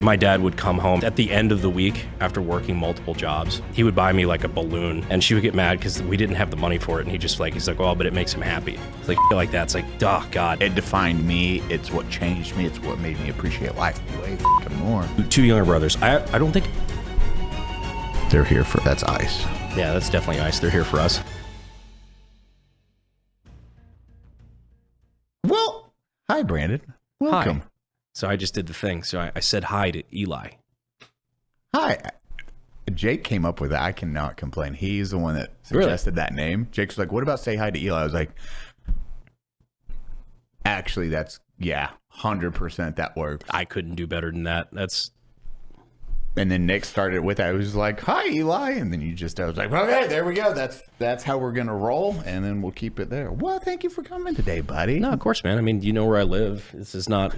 My dad would come home at the end of the week after working multiple jobs. He would buy me like a balloon, and she would get mad because we didn't have the money for it. And he's like, well, but it makes him happy. It's like that. It's like, oh God. It defined me. It's what changed me. It's what made me appreciate life way fucking more. 2 younger brothers. I don't think they're here for. That's ice. Yeah, that's definitely ice. They're here for us. Well, hi, Brandon. Welcome. Hi. So I just did the thing. So I said hi to Eli. Hi. Jake came up with it. I cannot complain. He's the one that suggested that name. Jake's like, what about say hi to Eli? I was like, actually, that's, 100% that worked. I couldn't do better than that. And then Nick started with that. I was like, hi, Eli. And then I was like, okay, there we go. That's how we're going to roll. And then we'll keep it there. Well, thank you for coming today, buddy. No, of course, man. I mean, you know where I live. This is not,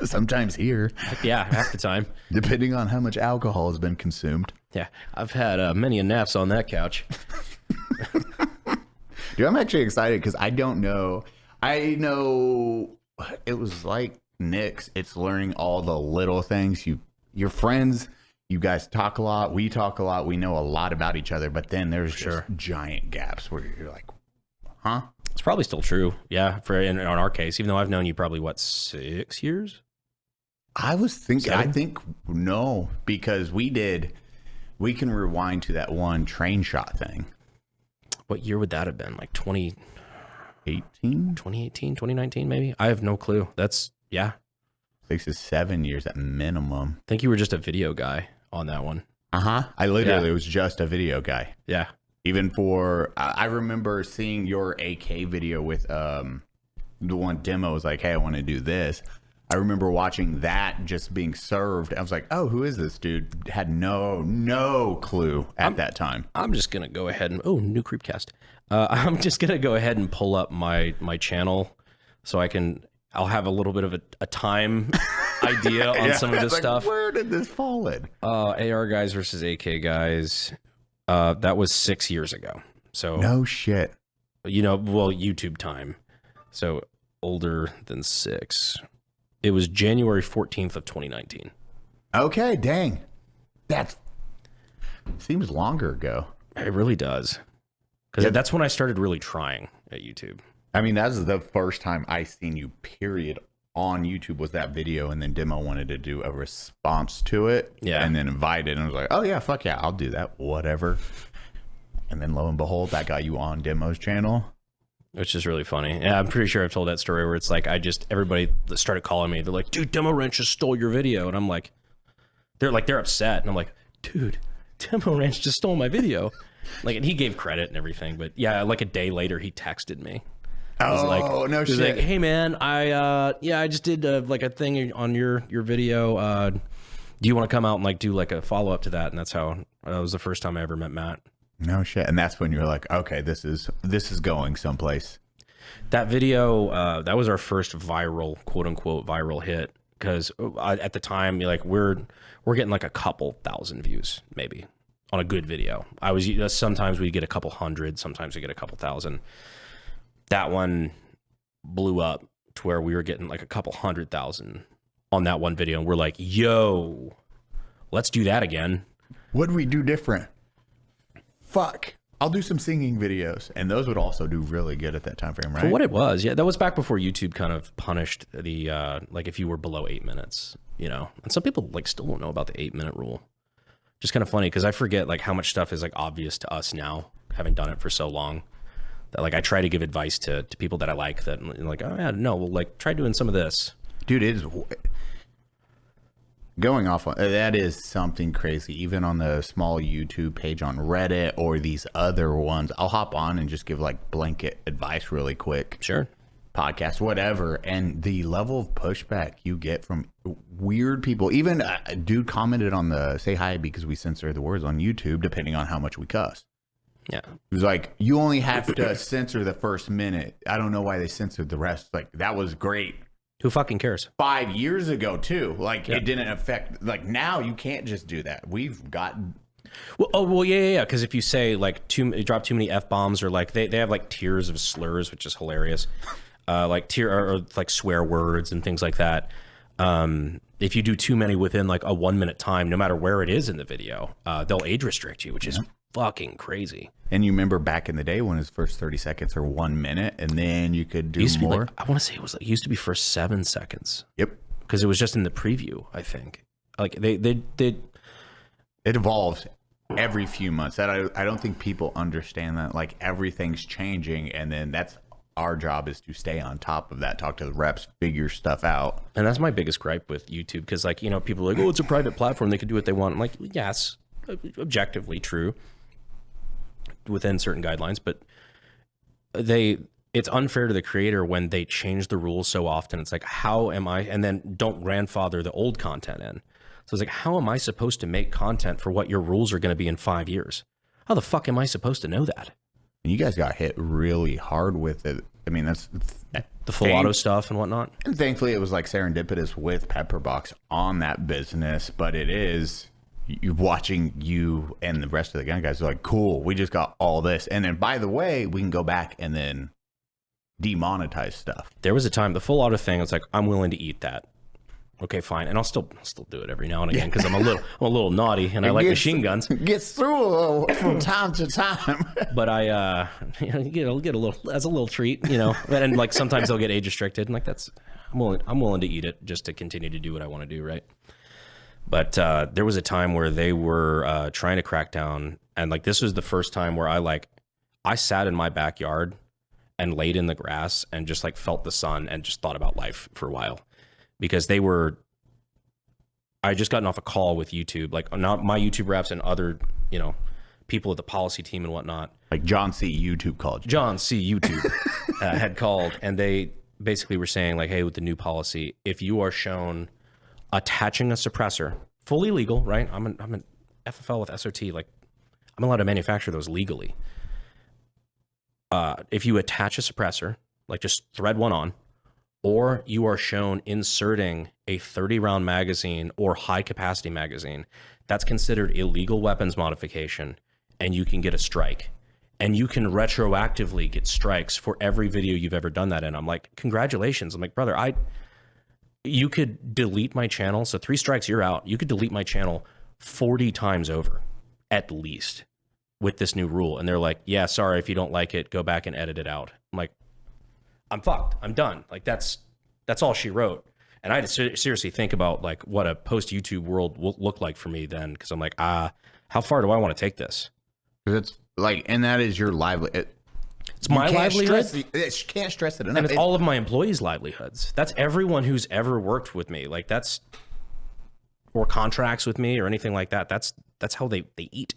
Sometimes here. Yeah, half the time. Depending on how much alcohol has been consumed. Yeah, I've had many a naps on that couch. Dude, I'm actually excited because I don't know. I know it was like Nick's. It's learning all the little things. Your friends, you guys talk a lot. We talk a lot. We know a lot about each other. But then there's just giant gaps where you're like, huh? It's probably still true. Yeah, in our case, even though I've known you probably, 6 years? I was thinking, 7? I think no, because we can rewind to that one train shot thing. What year would that have been? Like 2018, 2019, maybe? I have no clue. That's, 6 to 7 years at minimum. I think you were just a video guy on that one. I literally was just a video guy. Yeah. Even I remember seeing your AK video with the one demo was like, hey, I want to do this. I remember watching that just being served. I was like, oh, who is this dude? Had no clue at that time. I'm just going to go ahead and, new Creepcast. I'm just going to go ahead and pull up my channel so I'll have a little bit of a time idea on some of this stuff. Where did this fall in? AR guys versus AK guys. That was 6 years ago. So no shit. YouTube time. So older than 6. It was January 14th of 2019. Okay, dang. That seems longer ago. It really does. Because that's when I started really trying at YouTube. I mean, that's the first time I seen you, period, on YouTube was that video. And then Demo wanted to do a response to it. Yeah. And then invited. And I was like, oh, yeah, fuck yeah, I'll do that. Whatever. And then lo and behold, that got you on Demo's channel. Which is really funny. Yeah, I'm pretty sure I've told that story where it's like, everybody started calling me. They're like, dude, Demo Ranch just stole your video. And I'm like, they're upset. And I'm like, dude, Demo Ranch just stole my video. And he gave credit and everything. But yeah, like a day later, he texted me. No shit. He's like, hey man, I just did a thing on your video. Do you want to come out and do a follow up to that? And that was the first time I ever met Matt. No shit. And that's when you're like, okay, this is going someplace. That video, that was our first viral, quote unquote, viral hit. Because at the time, we're getting a couple thousand views, maybe, on a good video. Sometimes we get a couple hundred, sometimes we get a couple thousand. That one blew up to where we were getting a couple 100,000 on that one video. And we're like, yo, let's do that again. What do we do different? Fuck. I'll do some singing videos. And those would also do really good at that time frame, right? For what it was. Yeah, that was back before YouTube kind of punished the, if you were below 8 minutes, And some people still don't know about the 8-minute rule. Just kind of funny because I forget how much stuff is obvious to us now, having done it for so long. That I try to give advice to people that I like that oh yeah, no, well try doing some of this. Dude, it is going off on that is something crazy. Even on the small YouTube page on Reddit or these other ones, I'll hop on and just give blanket advice really quick. Sure. Podcast, whatever. And the level of pushback you get from weird people, even a dude commented on the say hi because we censor the words on YouTube depending on how much we cuss. Yeah. He was like, you only have to censor the first minute. I don't know why they censored the rest. that was great. Who fucking cares? 5 years ago, too. It didn't affect, now you can't just do that. We've got. Well, yeah. Because if you say, drop too many F-bombs or, they have, tiers of slurs, which is hilarious. Tier or swear words and things like that. if you do too many within like a 1 minute time, no matter where it is in the video, they'll age restrict you, which is fucking crazy. And you remember back in the day when his first 30 seconds or 1 minute, and then you could do more. Like, I want to say it used to be for 7 seconds. Yep. Because it was just in the preview, I think. Like it evolves every few months. That I don't think people understand that. Like everything's changing, and then that's our job is to stay on top of that, talk to the reps, figure stuff out. And that's my biggest gripe with YouTube, because like, you know, people are like, oh, it's a private platform, they can do what they want. I'm like, yes, objectively true within certain guidelines, but it's unfair to the creator when they change the rules so often. It's like, how am I, and then don't grandfather the old content in. So it's like, how am I supposed to make content for what your rules are going to be in 5 years? How the fuck am I supposed to know that? And you guys got hit really hard with it. I mean, that's the full auto stuff and whatnot. And thankfully it was like serendipitous with Pepperbox on that business, but it is you watching you and the rest of the gun guys are like, cool, we just got all this. And then by the way, we can go back and then demonetize stuff. There was a time, the full auto thing, it's like, I'm willing to eat that. Okay, fine. And I'll still do it every now and again because I'm a little naughty and I like machine guns. Gets through a little from time to time. But I get a little as a little treat, you know. And like sometimes they'll get age restricted, and like I'm willing to eat it just to continue to do what I want to do, right? But there was a time where they were trying to crack down, and like this was the first time where I sat in my backyard and laid in the grass and just like felt the sun and just thought about life for a while. Because I just gotten off a call with YouTube, like not my YouTube reps and other, you know, people at the policy team and whatnot. Like John C. YouTube called you. John C. YouTube had called, and they basically were saying like, hey, with the new policy, if you are shown attaching a suppressor, fully legal, right? I'm an FFL with SOT, like I'm allowed to manufacture those legally. If you attach a suppressor, like just thread one on, or you are shown inserting a 30-round magazine or high-capacity magazine, that's considered illegal weapons modification, and you can get a strike. And you can retroactively get strikes for every video you've ever done that in. I'm like, congratulations. I'm like, brother, you could delete my channel. So 3 strikes, you're out. You could delete my channel 40 times over, at least, with this new rule. And they're like, yeah, sorry, if you don't like it, go back and edit it out. I'm like, I'm fucked. I'm done. Like that's all she wrote. And I had to seriously think about like what a post YouTube world will look like for me then. Cause I'm like, how far do I want to take this? It's like, and that is your livelihood. It's my livelihood. Can't stress it enough. And it's all of my employees' livelihoods. That's everyone who's ever worked with me. Like or contracts with me or anything like that. That's how they eat.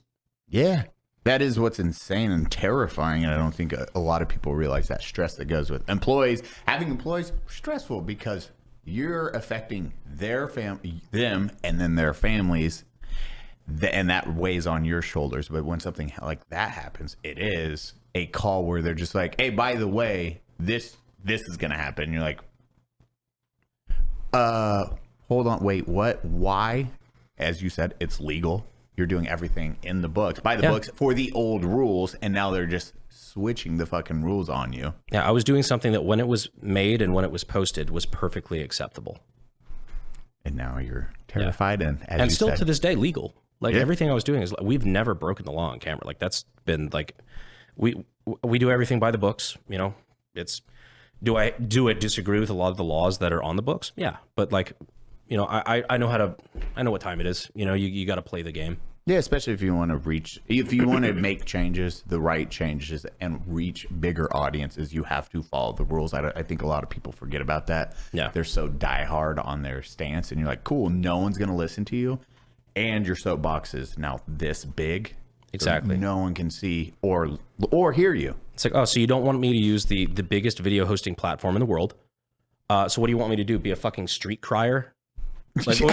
Yeah. That is what's insane and terrifying, and I don't think a lot of people realize that stress that goes with employees. Having employees stressful because you're affecting them, and then their families, and that weighs on your shoulders. But when something like that happens, it is a call where they're just like, "Hey, by the way, this is gonna happen." And you're like, hold on, wait, what? Why?" As you said, it's legal. You're doing everything in the books, by the books, for the old rules, and now they're just switching the fucking rules on you. Yeah, I was doing something that when it was made and when it was posted was perfectly acceptable. And now you're terrified and still to this day legal. Like everything I was doing is we've never broken the law on camera. Like that's been like we do everything by the books, you know. It's do I disagree with a lot of the laws that are on the books? Yeah, but like, you know, I know what time it is. You know, you got to play the game. Yeah, especially if you want to make changes, the right changes, and reach bigger audiences, you have to follow the rules. I think a lot of people forget about that. Yeah, they're so diehard on their stance, and you're like, cool, no one's gonna listen to you, and your soapbox is now this big. Exactly. So no one can see or hear you. It's like, oh, so you don't want me to use the biggest video hosting platform in the world? So what do you want me to do? Be a fucking street crier? Like, do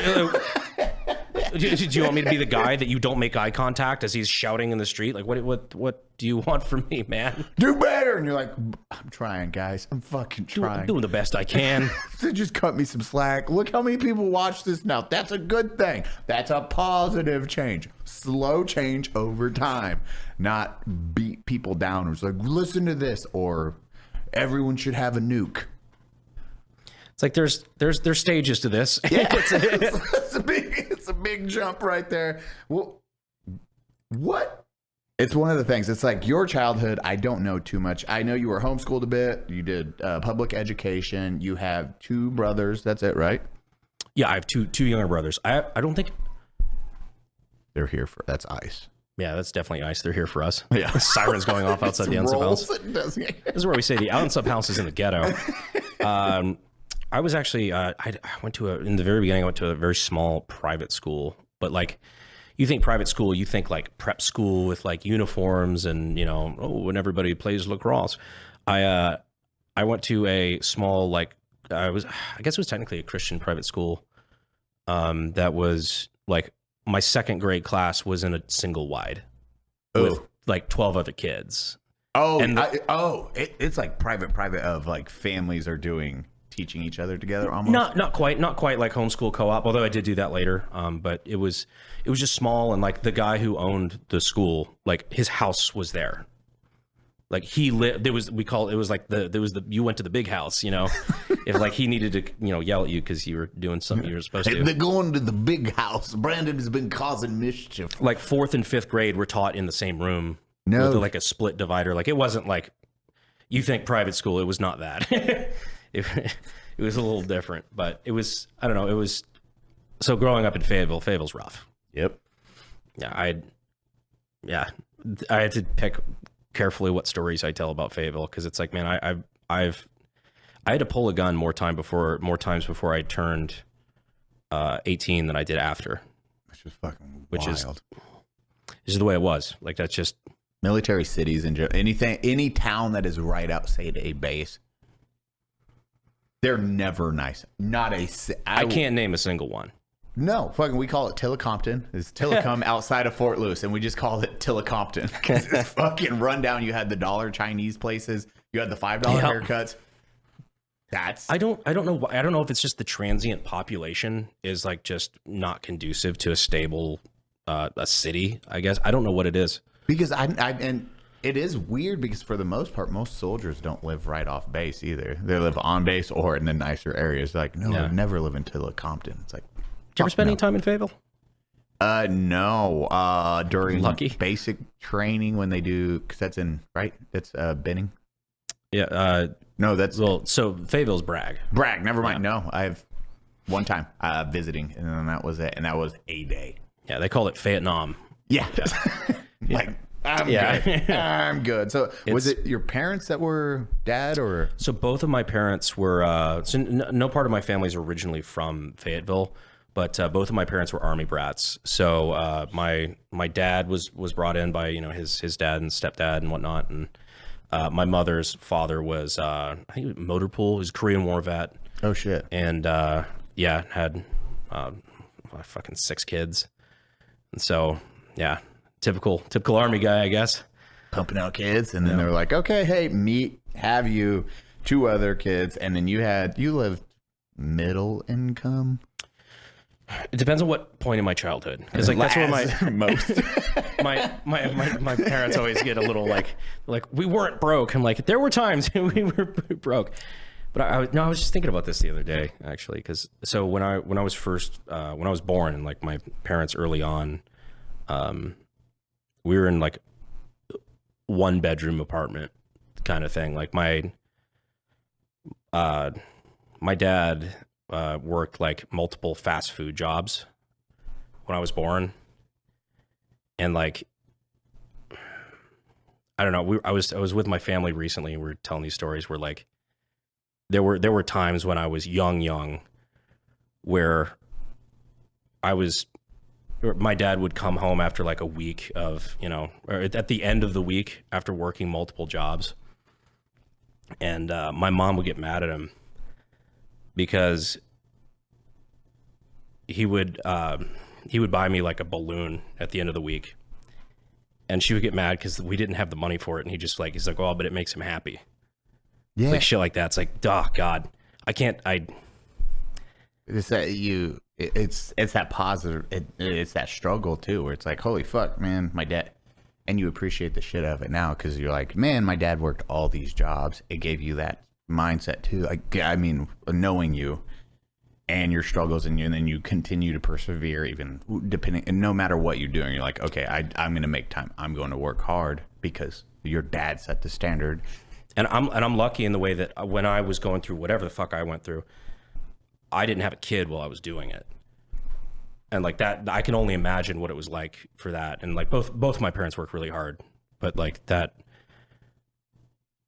you want me to be the guy that you don't make eye contact as he's shouting in the street? Like, what do you want from me, man? Do better. And you're like, I'm trying, guys. I'm fucking trying. I'm doing the best I can. So just cut me some slack. Look how many people watch this now. That's a good thing. That's a positive change. Slow change over time. Not beat people down. It's like, listen to this, or everyone should have a nuke. It's like there's stages to this. Yeah, it's a big jump right there. Well, what? It's one of the things. It's like your childhood. I don't know too much. I know you were homeschooled a bit. You did public education. You have 2 brothers. That's it, right? Yeah, I have two younger brothers. I don't think they're here for. That's ICE. Yeah, that's definitely ICE. They're here for us. Yeah, sirens going off outside the unsub house. This is where we say the unsub house is in the ghetto. I was actually I went to in the very beginning. I went to a very small private school, but like. You think private school, you think like prep school with like uniforms and, you know, when everybody plays lacrosse. I went to a small, like, I guess it was technically a Christian private school. That was like my 2nd grade class was in a single wide with like 12 other kids. Oh, and it's like private of like families are teaching each other together almost. Not quite like homeschool co-op, although I did do that later. But it was just small, and like the guy who owned the school, like his house was there. Like he lived, you went to the big house, you know, if like he needed to, you know, yell at you because you were doing something you were supposed to. They're going to the big house. Brandon has been causing mischief. Like 4th and 5th grade were taught in the same room. No. With like a split divider. Like it wasn't like you think private school. It was not that. It was a little different, but it was, I don't know. It was, so growing up in Fayetteville's rough. Yep. Yeah. I had to pick carefully what stories I tell about Fayetteville. Cause it's like, man, I had to pull a gun more times before I turned 18 than I did after. Which is fucking which wild. Is the way it was. Like that's just military cities and any town that is right outside a base. They're never nice. I can't name a single one. No, fucking, we call it Tillicompton. It's Tillicum outside of Fort Lewis, and we just called it Tillicompton. It's fucking rundown. You had the $1 Chinese places. You had the $5 haircuts. I don't know. I don't know if it's just the transient population is like just not conducive to a stable a city. I guess I don't know what it is. Because and it is weird because for the most part, most soldiers don't live right off base either. They live on base or in the nicer areas. Like, no, I never live in Tillicompton. It's like, did you ever spend any time in Fayetteville? No. During basic training when they do, because that's in, right? That's Benning. Yeah. No, that's so Fayetteville's Bragg. Bragg. Never mind. Yeah. No, I've one time visiting, and then that was it, and that was a day. Yeah, they call it Vietnam. Yeah. Like. I'm good. So was it your parents that were dad or? So both of my parents were, no part of my family is originally from Fayetteville, but both of my parents were Army brats. So my dad was brought in by, you know, his dad and stepdad and whatnot. And my mother's father was, I think motor pool, he was a Korean War vet. Oh shit. And had fucking 6 kids. And so, yeah. Typical Army guy, I guess. Pumping out kids, and then they were like, "Okay, hey, have you 2 other kids?" And then you lived middle income. It depends on what point in my childhood, because like that's where my most my parents always get a little like we weren't broke. I'm like, there were times we were broke, but I was just thinking about this the other day actually, because so when I was born and like my parents early on, we were in like 1-bedroom apartment kind of thing. Like my dad worked like multiple fast food jobs when I was born. And like, I don't know, I was with my family recently and we were telling these stories where like, there were times when I was young where my dad would come home after like a week of, you know, or at the end of the week after working multiple jobs. And my mom would get mad at him because he would buy me like a balloon at the end of the week. And she would get mad because we didn't have the money for it. And he's like, oh, but it makes him happy. Yeah. Like shit like that. It's like, oh God, it's that it's that positive, it's that struggle too, where it's like, holy fuck, man, my dad, and you appreciate the shit out of it now because you're like, man, my dad worked all these jobs. It gave you that mindset too. Like, I mean, knowing you and your struggles and then you continue to persevere, even depending, and no matter what you're doing, you're like, okay, I'm going to make time. I'm going to work hard because your dad set the standard. And I'm lucky in the way that when I was going through whatever the fuck I went through, I didn't have a kid while I was doing it. And like that, I can only imagine what it was like for that. And like both my parents worked really hard, but like that,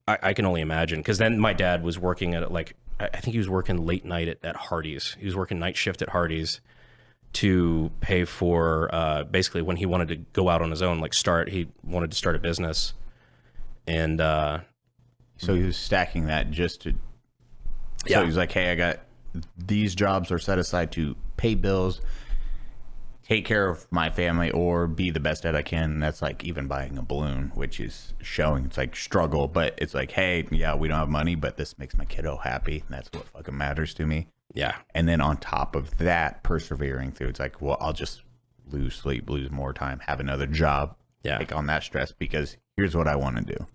I can only imagine. Cause then my dad was working at like, I think he was working late night at Hardee's. He was working night shift at Hardee's to pay for, basically when he wanted to go out on his own, like he wanted to start a business. And, so he was stacking that just to, yeah. So he was like, hey, I got these jobs are set aside to pay bills, take care of my family, or be the best dad I can. And that's like even buying a balloon, which is showing it's like struggle, but it's like, hey, yeah, we don't have money, but this makes my kiddo happy. And that's what fucking matters to me. Yeah. And then on top of that, persevering through, it's like, well, I'll just lose sleep, lose more time, have another job, take on that stress because here's what I want to do.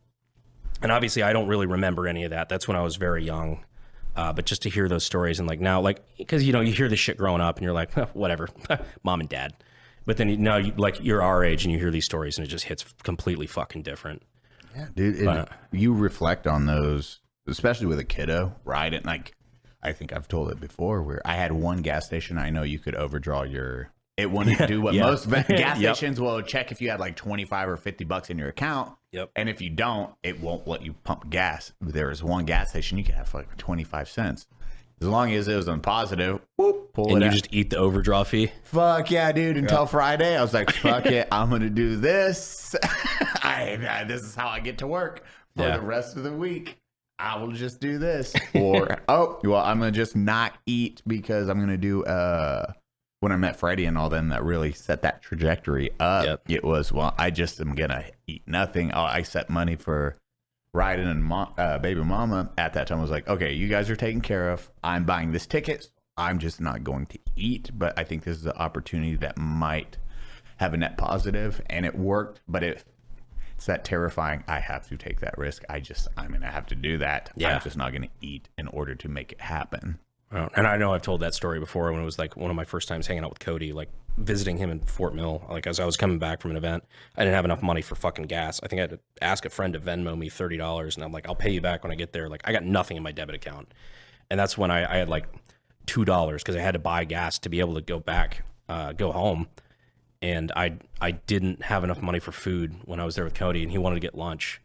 And obviously I don't really remember any of that. That's when I was very young. But just to hear those stories and like now, like, because, you know, you hear this shit growing up and you're like, whatever, mom and dad. But then now you're our age and you hear these stories and it just hits completely fucking different. Yeah, dude. You reflect on those, especially with a kiddo, right? And like, I think I've told it before where I had one gas station. I know you could overdraw it wouldn't do what most gas stations will check if you had like 25 or $50 in your account. Yep. And if you don't, it won't let you pump gas. There is one gas station you could have for like 25 cents. As long as it was on positive, whoop, pull and it you out. Just eat the overdraw fee. Fuck yeah, dude. Until Friday, I was like, fuck it. I'm going to do this. This is how I get to work for the rest of the week. I will just do this. Or, I'm going to just not eat because I'm going to do, when I met Freddie and all them that really set that trajectory up, it was, well, I just am going to eat nothing. I set money for Ryden and baby mama at that time. I was like, okay, you guys are taken care of. I'm buying this ticket. I'm just not going to eat. But I think this is an opportunity that might have a net positive. And it worked, but it's that terrifying. I have to take that risk. I'm going to have to do that. I'm just not going to eat in order to make it happen. And I know I've told that story before when it was like one of my first times hanging out with Cody, like visiting him in Fort Mill. Like as I was coming back from an event, I didn't have enough money for fucking gas. I think I had to ask a friend to Venmo me $30, and I'm like, I'll pay you back when I get there. Like I got nothing in my debit account, and that's when I had like $2 because I had to buy gas to be able to go back, go home, and I didn't have enough money for food when I was there with Cody, and he wanted to get lunch,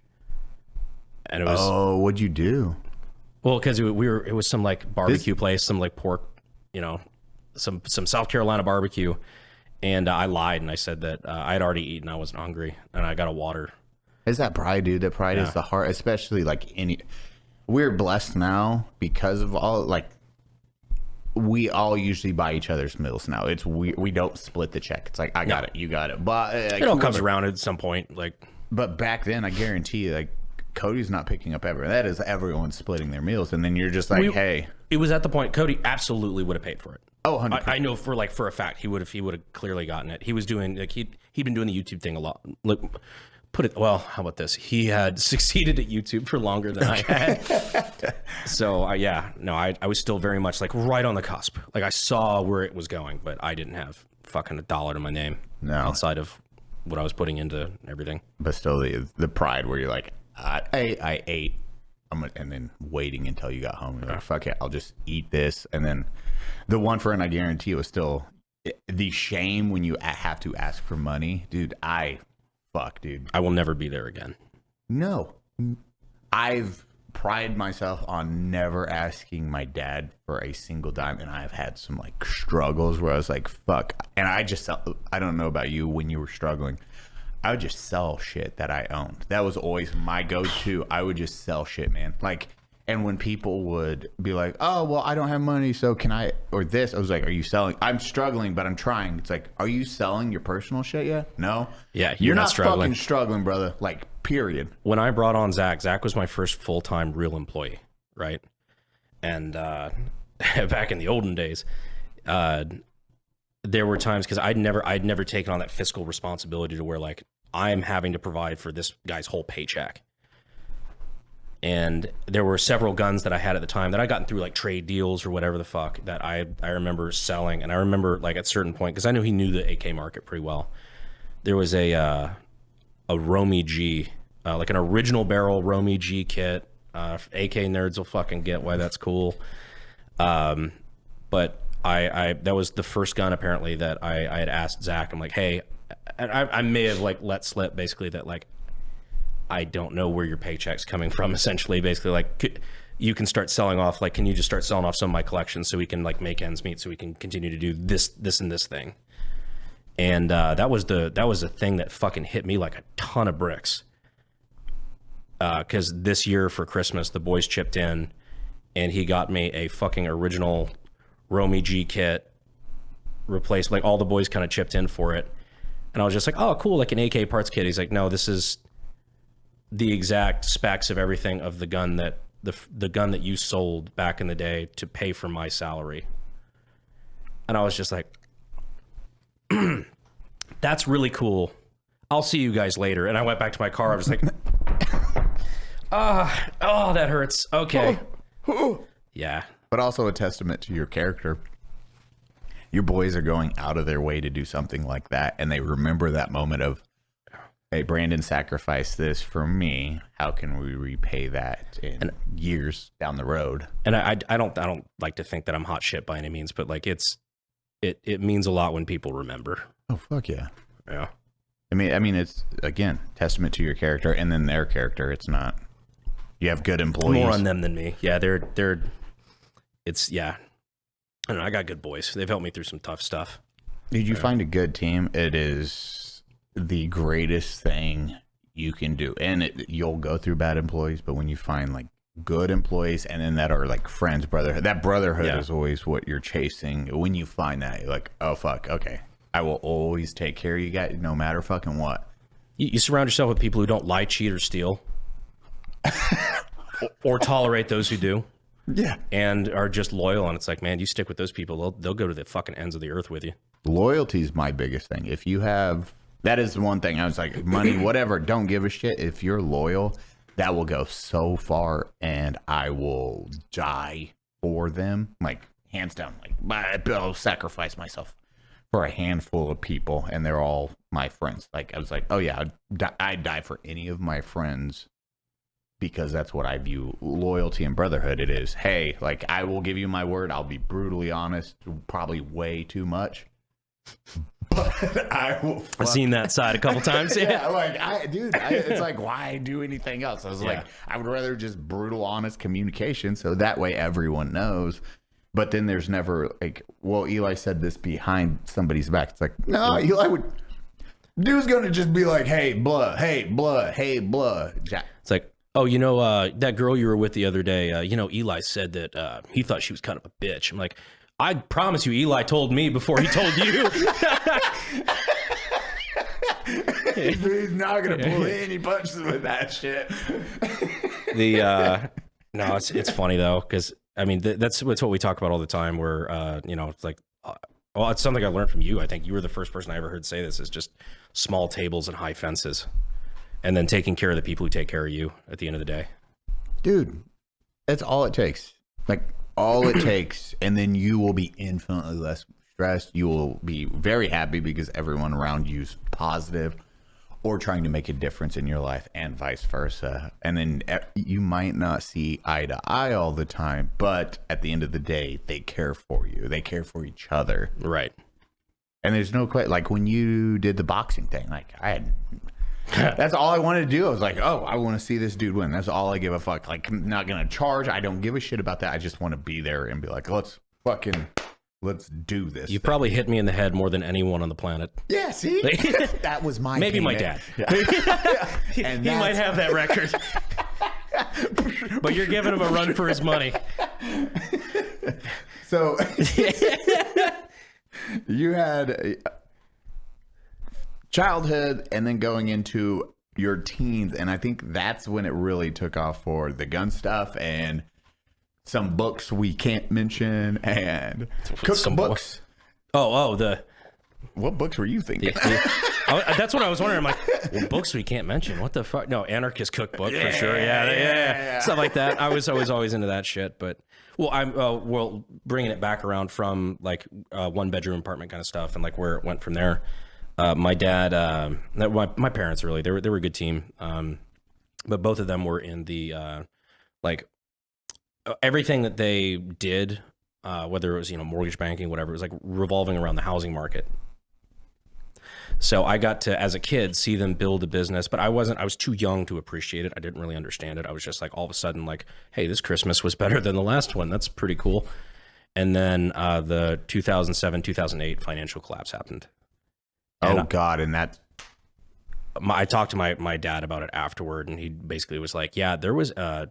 and it was what'd you do? Well, because it was some like barbecue place, some like pork, you know, some South Carolina barbecue, and I lied and I said that I had already eaten, I wasn't hungry, and I got a water. Is that pride, dude? That pride is the heart, especially like we're blessed now because of all, like, we all usually buy each other's meals now. We don't split the check. It's like, I got it, you got it. But it all comes around at some point, like. But back then, I guarantee you, like, Cody's not picking up everyone. That is everyone splitting their meals, and then you're just like, hey. It was at the point Cody absolutely would have paid for it. Oh, 100%. I know for a fact he would have clearly gotten it. He was doing like he'd been doing the YouTube thing a lot. Like, how about this? He had succeeded at YouTube for longer than I had. So I was still very much like right on the cusp. Like I saw where it was going, but I didn't have fucking $1 to my name outside of what I was putting into everything. But still, the pride where you're like, I ate, and then waiting until you got home. You're like, fuck it, I'll just eat this. And then the one friend, I guarantee, was still the shame when you have to ask for money, dude. I will never be there again. No, I've prided myself on never asking my dad for a single dime, and I've had some like struggles where I was like, fuck. And I don't know about you when you were struggling. I would just sell shit that I owned. That was always my go-to. I would just sell shit, man. Like, and when people would be like, oh, well, I don't have money, so can I, or this, I was like, are you selling? I'm struggling, but I'm trying. It's like, are you selling your personal shit yet? No. Yeah, you're not struggling. Fucking struggling, brother. Like, period. When I brought on Zach was my first full-time real employee, right? And back in the olden days, there were times because I'd never taken on that fiscal responsibility to where like I'm having to provide for this guy's whole paycheck. And there were several guns that I had at the time that I gotten through like trade deals or whatever the fuck that I remember selling. And I remember like at a certain point, because I knew he knew the AK market pretty well. There was a Romy G, like an original barrel Romy G kit. AK nerds will fucking get why that's cool. But I that was the first gun apparently that I had asked Zach. I'm like, hey, and I may have like let slip basically that like, I don't know where your paycheck's coming from, essentially. Basically, like, you can start selling off, like, can you just start selling off some of my collections so we can, like, make ends meet so we can continue to do this, and this thing. And that was a thing that fucking hit me like a ton of bricks. Because this year for Christmas, the boys chipped in, and he got me a fucking original Romy G kit, replaced, like, all the boys kind of chipped in for it. And I was just like, oh, cool, like an AK parts kit. He's like, no, this is the exact specs of everything of the gun that the gun that you sold back in the day to pay for my salary. And I was just like, that's really cool. I'll see you guys later. And I went back to my car. I was like, oh, that hurts. Okay. Yeah. But also a testament to your character. Your boys are going out of their way to do something like that, and they remember that moment of, hey, Brandon sacrificed this for me. How can we repay that in years down the road? And I don't like to think that I'm hot shit by any means, but like it means a lot when people remember. Oh fuck yeah. Yeah. I mean it's again testament to your character and then their character. It's not. You have good employees. More on them than me. Yeah, it's yeah. I don't know, I got good boys. They've helped me through some tough stuff. Did you find a good team? It is the greatest thing you can do. And you'll go through bad employees, but when you find like good employees and then that are like friends, brotherhood, that brotherhood is always what you're chasing. When you find that, you're like, oh fuck, okay, I will always take care of you guys no matter fucking what. You surround yourself with people who don't lie, cheat, or steal. or tolerate those who do. Yeah. And are just loyal. And it's like, man, you stick with those people, they'll go to the fucking ends of the earth with you. Loyalty is my biggest thing. If you have, that is the one thing I was like, money, whatever, don't give a shit. If you're loyal, that will go so far and I will die for them. Like, hands down, like, I'll sacrifice myself for a handful of people and they're all my friends. Like, I was like, oh yeah, I'd die for any of my friends. Because that's what I view loyalty and brotherhood. It is, hey, like, I will give you my word. I'll be brutally honest, probably way too much. But I will. I've seen that side a couple times. Yeah, like, it's like, why do anything else? I was like, I would rather just brutal, honest communication. So that way everyone knows. But then there's never like, well, Eli said this behind somebody's back. It's like, no, Eli would. Dude's going to just be like, hey, blah, hey, blah, hey, blah. It's like, oh, you know, that girl you were with the other day, you know, Eli said that he thought she was kind of a bitch. I'm like, I promise you, Eli told me before he told you. He's not going to pull any punches with that shit. No, it's funny, though, because, I mean, that's what we talk about all the time where, you know, it's like, well, it's something I learned from you. I think you were the first person I ever heard say this, is just small tables and high fences. And then taking care of the people who take care of you at the end of the day. Dude, that's all it takes. Like, all it takes. And then you will be infinitely less stressed. You will be very happy because everyone around you is positive or trying to make a difference in your life and vice versa. And then you might not see eye to eye all the time, but at the end of the day, they care for you. They care for each other. Right. And there's no question. Like, when you did the boxing thing, like, I had... That's all I wanted to do. I was like, oh, I want to see this dude win. That's all I give a fuck. Like, I'm not going to charge. I don't give a shit about that. I just want to be there and be like, let's do this. You probably hit me in the head more than anyone on the planet. Yeah, see? That was my Maybe payment. My dad. Yeah. And he might have that record. But you're giving him a run for his money. So, you had... childhood and then going into your teens, and I think that's when it really took off for the gun stuff and some books we can't mention and cookbooks. Oh, the What books were you thinking? That's what I was wondering. I'm like, well, books we can't mention. What the fuck? No, Anarchist Cookbook for sure. Yeah. Stuff like that. I was always into that shit. But well, I'm bringing it back around from like one bedroom apartment kind of stuff and like where it went from there. My dad, my parents really, they were a good team. But both of them were in the like everything that they did, whether it was mortgage banking, whatever, it was like revolving around the housing market. So I got to, as a kid, see them build a business, but I was too young to appreciate it. I didn't really understand it. I was just like, all of a sudden, like, hey, this Christmas was better than the last one. That's pretty cool. And then the 2007, 2008 financial collapse happened. Oh, God. And that... I talked to my dad about it afterward, and he basically was like, yeah, there was a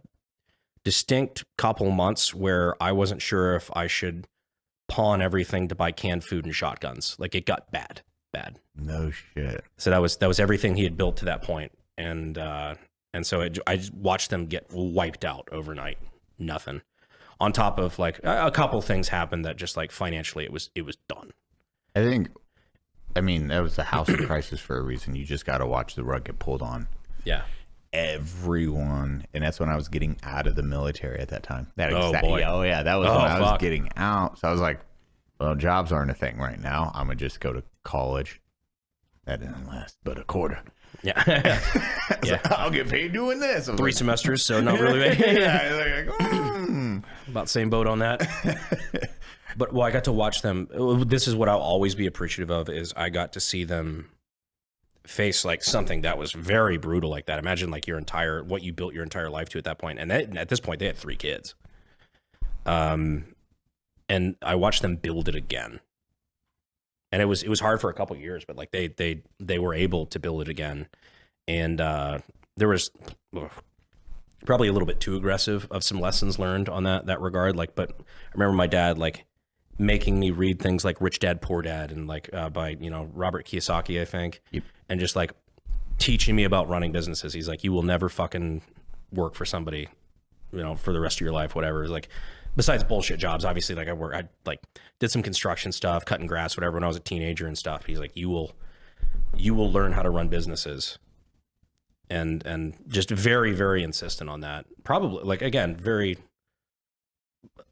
distinct couple months where I wasn't sure if I should pawn everything to buy canned food and shotguns. Like, it got bad. No shit. So that was everything he had built to that point. And so I just watched them get wiped out overnight. Nothing. On top of like a couple things happened that just like financially it was done. I mean, that was the housing crisis for a reason. You just got to watch the rug get pulled on. Yeah. Everyone. And that's when I was getting out of the military at that time. Boy. Oh, yeah. That was when I was getting out. So I was like, well, jobs aren't a thing right now. I'm going to just go to college. That didn't last but a quarter. Yeah. Yeah. I'll get paid doing this. 3 semesters, so not really. Yeah. About same boat on that. But well, I got to watch them. This is what I'll always be appreciative of is I got to see them face like something that was very brutal like that. Imagine like what you built your entire life to at that point. And at this point they had 3 kids. And I watched them build it again. And it was hard for a couple of years, but like they were able to build it again. And there was probably a little bit too aggressive of some lessons learned on that regard. Like, but I remember my dad like making me read things like Rich Dad Poor Dad and like by Robert Kiyosaki, I think. Yep. And just like teaching me about running businesses. He's like, you will never fucking work for somebody, for the rest of your life, whatever. Like, besides bullshit jobs, obviously, like I like did some construction stuff, cutting grass, whatever, when I was a teenager and stuff. He's like, you will learn how to run businesses, and just very, very insistent on that. Probably, like, again, very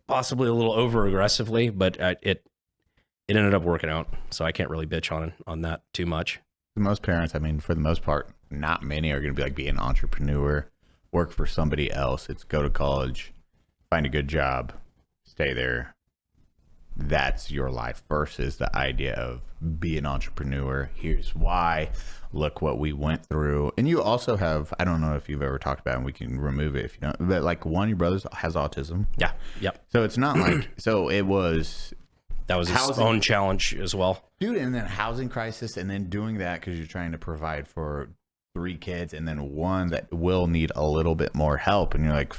possibly a little over aggressively, but it ended up working out. So I can't really bitch on that too much. Most parents, I mean, for the most part, not many are going to be like, be an entrepreneur, work for somebody else. It's go to college, find a good job, stay there. That's your life versus the idea of be an entrepreneur. Here's why. Look what we went through. And you also have, I don't know if you've ever talked about it, and we can remove it if you don't, but like one of your brothers has autism. Yeah. Yep. So it's not like, so it was. That was his own challenge as well. Dude, and then housing crisis, and then doing that because you're trying to provide for 3 kids, and then one that will need a little bit more help. And you're like,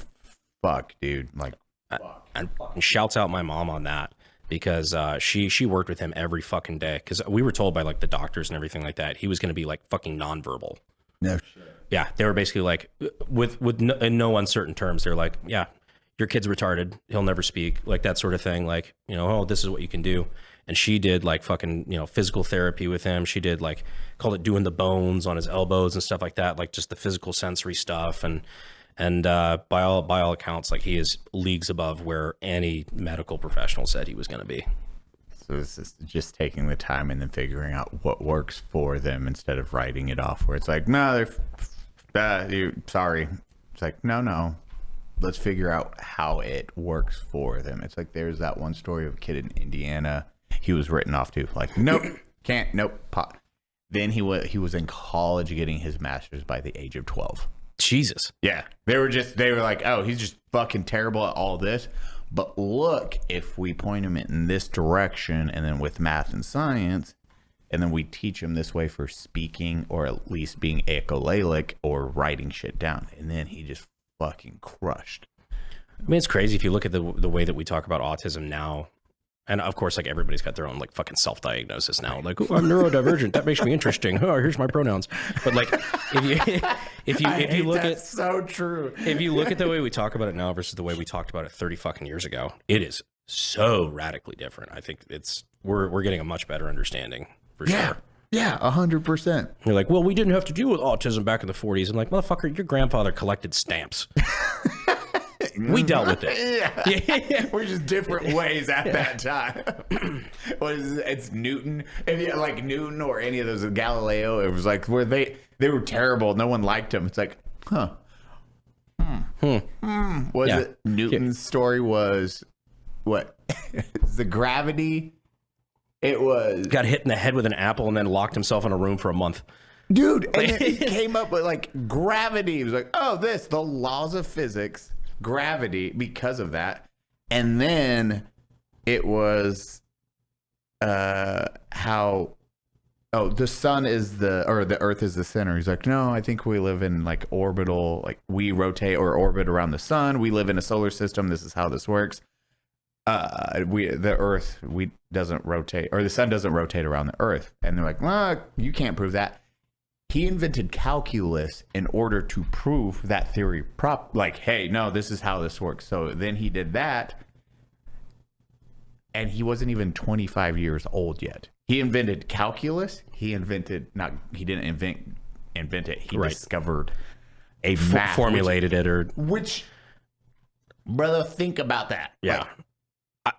fuck, dude. Like, fuck. And shouts out my mom on that because she worked with him every fucking day because we were told by like the doctors and everything like that he was going to be like fucking nonverbal. No shit. Yeah, they were basically like in no uncertain terms. They're like, yeah, your kid's retarded. He'll never speak, like that sort of thing. Like, oh, this is what you can do. And she did like fucking, physical therapy with him. She did like, called it doing the bones on his elbows and stuff like that. Like just the physical sensory stuff. And by all accounts, like he is leagues above where any medical professional said he was going to be. So it's just taking the time and then figuring out what works for them instead of writing it off where it's like, no, they're sorry. It's like, no. Let's figure out how it works for them. It's like there's that one story of a kid in Indiana. He was written off to like, nope, can't, nope, pot. Then he was in college getting his master's by the age of 12. Jesus. Yeah. They were like, oh, he's just fucking terrible at all this. But look, if we point him in this direction and then with math and science, and then we teach him this way for speaking or at least being echolalic or writing shit down. And then he just fucking crushed. I mean, it's crazy if you look at the way that we talk about autism now. And of course, like everybody's got their own like fucking self-diagnosis now. Like, oh, I'm neurodivergent. That makes me interesting. Oh, here's my pronouns. But like, if you look at so true. If you look at the way we talk about it now versus the way we talked about it 30 fucking years ago, it is so radically different. I think we're getting a much better understanding. for Yeah. sure. Yeah, 100%. You're like, well, we didn't have to deal with autism back in the 40s. I'm like, motherfucker, your grandfather collected stamps. We dealt with it. Yeah. We're just different ways at that time. What is it? It's Newton. If you like Newton or any of those, Galileo, it was like where they were terrible. No one liked them. It's like, huh. Was Yeah. it Newton's story was what? The gravity. It was Got hit in the head with an apple and then locked himself in a room for a month. dude, and then he came up with like gravity. He was like, oh, the laws of physics, gravity, because of that. And then it was how the sun is the earth is the center. He's like, no, I think we live in like orbital, like we rotate or orbit around the sun. We live in a solar system. This is how this works. The earth doesn't rotate, or the sun doesn't rotate around the earth. And they're like, well, you can't prove that. He invented calculus in order to prove that theory like, hey, no, this is how this works. So then he did that, and he wasn't even 25 years old yet. He invented calculus. He didn't invent it. He discovered a math, formulated it, or which brother, think about that. yeah. Like,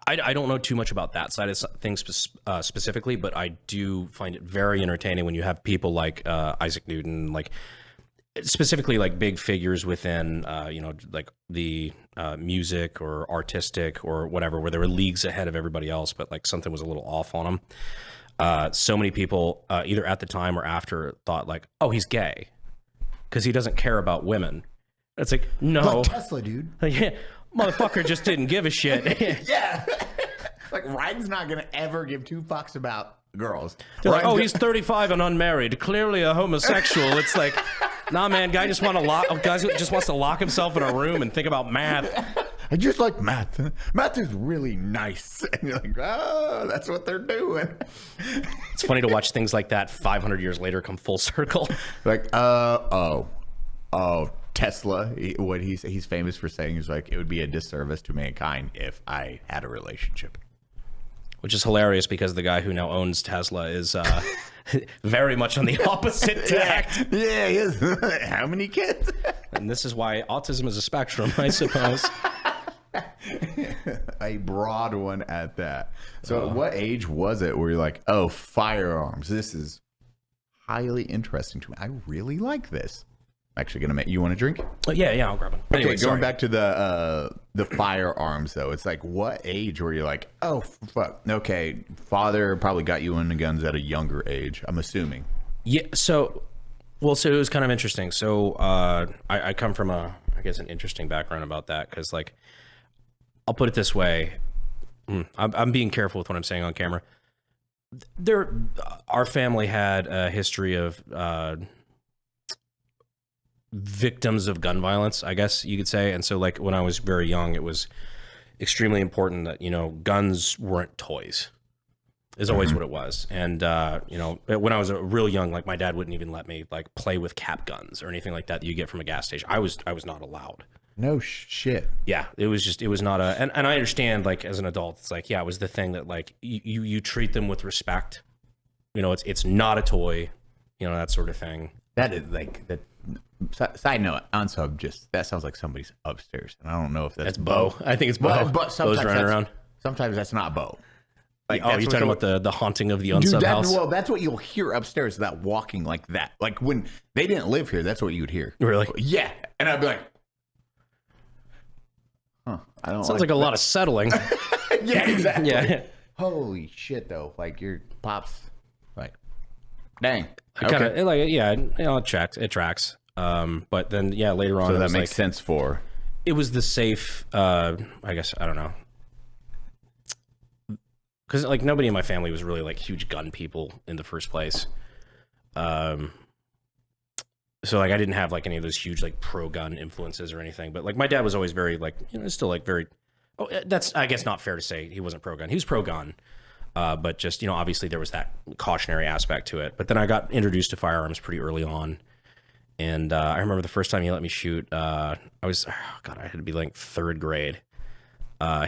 I don't know too much about that side of things specifically, but I do find it very entertaining when you have people like Isaac Newton, like specifically like big figures within, like the music or artistic or whatever, where they were leagues ahead of everybody else, but like something was a little off on them. So many people, either at the time or after, thought like, oh, he's gay because he doesn't care about women. It's like, no. like Tesla, dude. Yeah. Motherfucker just didn't give a shit. Yeah. Like, Ryan's not going to ever give two fucks about girls. They're like, oh, he's 35 and unmarried. Clearly a homosexual. It's like, nah, man, guy just wants to lock himself in a room and think about math. I just like math. Math is really nice. And you're like, oh, that's what they're doing. It's funny to watch things like that 500 years later come full circle. Like, Tesla, what he's famous for saying is like, it would be a disservice to mankind if I had a relationship. Which is hilarious because the guy who now owns Tesla is very much on the opposite tact. Yeah, he is. How many kids? And this is why autism is a spectrum, I suppose. A broad one at that. So what age was it where you're like, oh, firearms, this is highly interesting to me. I really like this. Actually gonna make you want to drink? Yeah, I'll grab it. Anyway, Okay, going back to the firearms though, it's like what age were you like, oh fuck, okay, father probably got you into guns at a younger age, I'm assuming. Yeah, so it was kind of interesting. So I come from an interesting background about that, because like, I'll put it this way, I'm being careful with what I'm saying on camera. Our family had a history of victims of gun violence, I guess you could say. And so like when I was very young, it was extremely important that, guns weren't toys is always what it was. And, when I was real young, like my dad wouldn't even let me like play with cap guns or anything like that you get from a gas station. I was not allowed. No shit. Yeah, it was not and I understand, like as an adult, it's like, yeah, it was the thing that like you treat them with respect. It's not a toy, that sort of thing. That is like that. Side note, unsub, just that sounds like somebody's upstairs, and I don't know if that's Bo. I think it's Bo. But sometimes running around. Sometimes that's not Bo. Like, oh, you're talking about the haunting of the unsub house? Well, that's what you'll hear upstairs, that walking like that. Like when they didn't live here, that's what you'd hear. Really? Yeah. And I'd be like, huh, I don't Sounds like a lot of settling. Yeah, exactly. Yeah. Holy shit, though. Like your pops, like, dang. It tracks. But then, yeah, later on, So that makes sense for. It was the safe, I guess, I don't know. Because like nobody in my family was really like huge gun people in the first place. So like I didn't have like any of those huge like pro-gun influences or anything. But like my dad was always very like, still like very, that's, I guess, not fair to say he wasn't pro-gun. He was pro-gun. But just, obviously there was that cautionary aspect to it. But then I got introduced to firearms pretty early on. And I remember the first time he let me shoot, I had to be like third grade.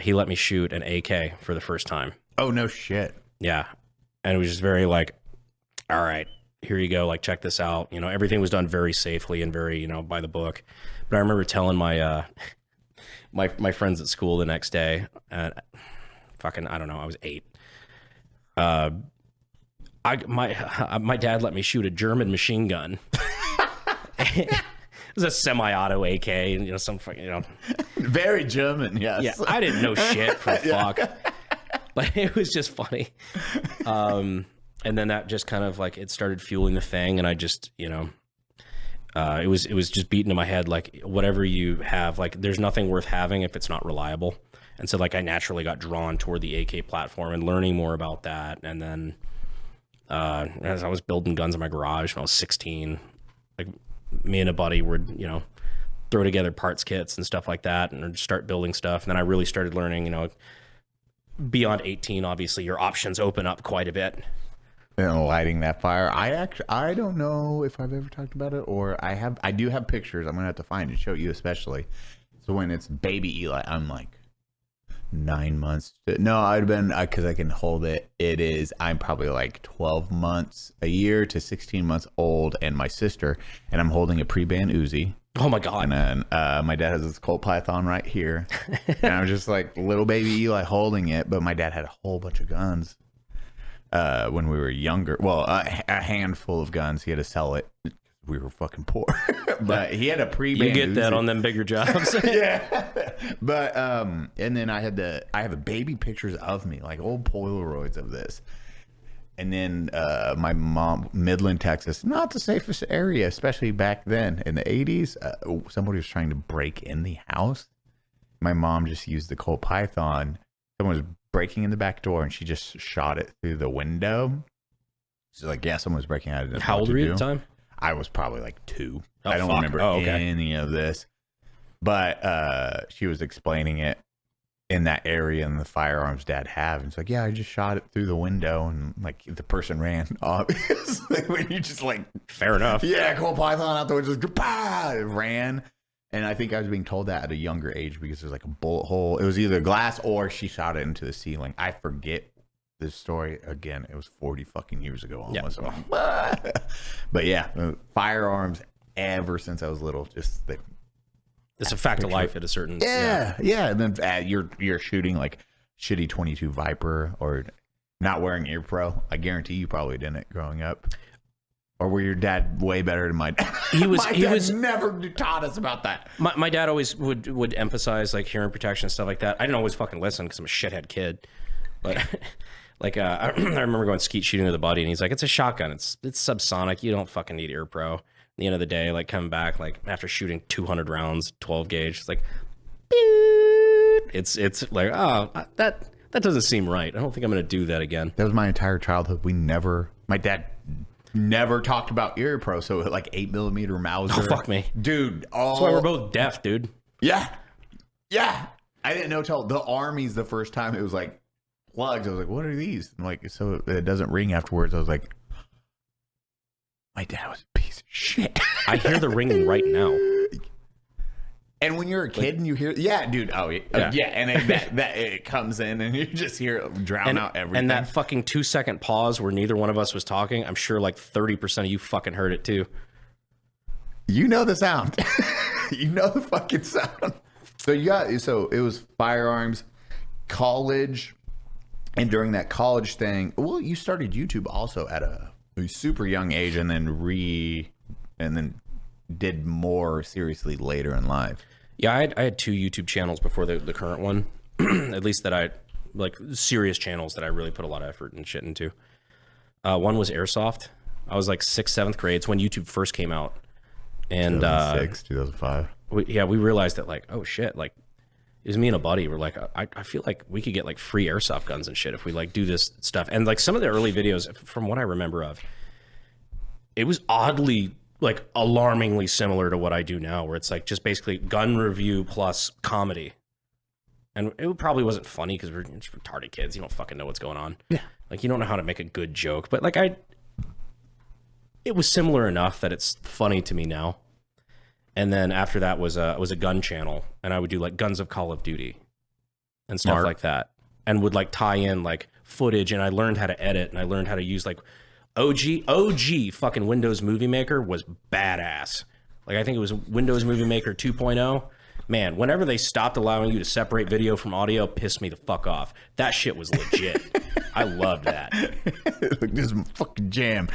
He let me shoot an AK for the first time. Oh, no shit. Yeah. And it was just very like, all right, here you go. Like, check this out. You know, everything was done very safely and very, you know, by the book. But I remember telling my, my friends at school the next day, fucking, I don't know, I was 8. My dad let me shoot a German machine gun. It was a semi-auto AK, and you know, some fucking, you know, very German. Yes. Yeah, I didn't know shit for fuck, but it was just funny. And then that just kind of like, it started fueling the thing, and I just, you know, it was just beating in my head, like, whatever you have, like, there's nothing worth having if it's not reliable. And so, like, I naturally got drawn toward the AK platform and learning more about that. And then as I was building guns in my garage when I was 16, like, me and a buddy would, you know, throw together parts kits and stuff like that and start building stuff. And then I really started learning, you know, beyond 18, obviously your options open up quite a bit. And lighting that fire. I don't know if I've ever talked about it, or I do have pictures. I'm gonna have to find and show you, especially. So when it's baby Eli, I'm like 9 months. No, I'd have been, because I can hold it. I'm probably like 12 months a year to 16 months old, and my sister, and I'm holding a pre-ban Uzi. Oh my God. And then my dad has this Colt Python right here. And I was just like little baby Eli holding it, but my dad had a whole bunch of guns when we were younger. Well, a handful of guns. He had to sell it. We were fucking poor. But he had a pre-ban You get Uzi. that on them bigger jobs. Yeah. But and then I have baby pictures of me, like old Polaroids of this. And then my mom, Midland, Texas, not the safest area, especially back then in the 80s. Somebody was trying to break in the house. My mom just used the Colt Python. Someone was breaking in the back door, and she just shot it through the window. She's like, yeah, someone was breaking out. How old were you at the time? I was probably like 2. Oh, I don't fuck. remember Okay. any of this. But she was explaining it in that area and the firearms dad have. And it's like, yeah, I just shot it through the window, and like the person ran. Obviously, when you just like, fair enough. Yeah, Colt Python out the window, just it ran. And I think I was being told that at a younger age because there's like a bullet hole. It was either glass or she shot it into the ceiling. I forget this story again. It was 40 fucking years ago almost. Yeah. But yeah, firearms ever since I was little, just the, it's a fact of life at a certain. Yeah. And then you're shooting like shitty 22 Viper or not wearing ear pro. I guarantee you probably didn't growing up. Or were your dad way better than my dad? He was never taught us about that. My dad always would emphasize like hearing protection and stuff like that. I didn't always fucking listen because I'm a shithead kid. But like I remember going skeet shooting with a buddy, and he's like, "It's a shotgun. It's subsonic. You don't fucking need ear pro." At the end of the day, like coming back like after shooting 200 rounds, 12 gauge, it's like, it's like, oh, that doesn't seem right. I don't think I'm gonna do that again. That was my entire childhood. My dad never talked about ear pro, so like 8mm Mauser. Oh, fuck me, dude. That's why we're both deaf, dude. Yeah. I didn't know till the Army's the first time it was like plugs. I was like, what are these? And like, so it doesn't ring afterwards. I was like, my dad was a piece of shit. I hear the ringing right now. And when you're a kid and you hear, yeah, dude, and it comes in and you just hear it drown out everything. And that fucking 2-second pause where neither one of us was talking, I'm sure like 30% of you fucking heard it too. You know the sound. You know the fucking sound. So it was firearms, college, and during that college thing, well, you started YouTube also at a super young age, and then did more seriously later in life. Yeah, I had 2 YouTube channels before the current one, at least that I like serious channels that I really put a lot of effort and shit into. One was Airsoft. I was like 6th, 7th grade. It's when YouTube first came out, and 2006, 2005. We realized that like, oh shit, like it was me and a buddy. We're like, I feel like we could get like free airsoft guns and shit if we like do this stuff. And like some of the early videos, from what I remember of, it was oddly like alarmingly similar to what I do now, where it's like just basically gun review plus comedy. And it probably wasn't funny because we're just retarded kids. You don't fucking know what's going on. Yeah. Like you don't know how to make a good joke, but like it was similar enough that it's funny to me now. And then after that was a gun channel, and I would do like guns of Call of Duty and stuff like that, and would like tie in like footage. And I learned how to edit, and I learned how to use like OG fucking Windows Movie Maker was badass. Like, I think it was Windows Movie Maker 2.0. Man, whenever they stopped allowing you to separate video from audio, pissed me the fuck off. That shit was legit. I loved that. Like, this fucking jam.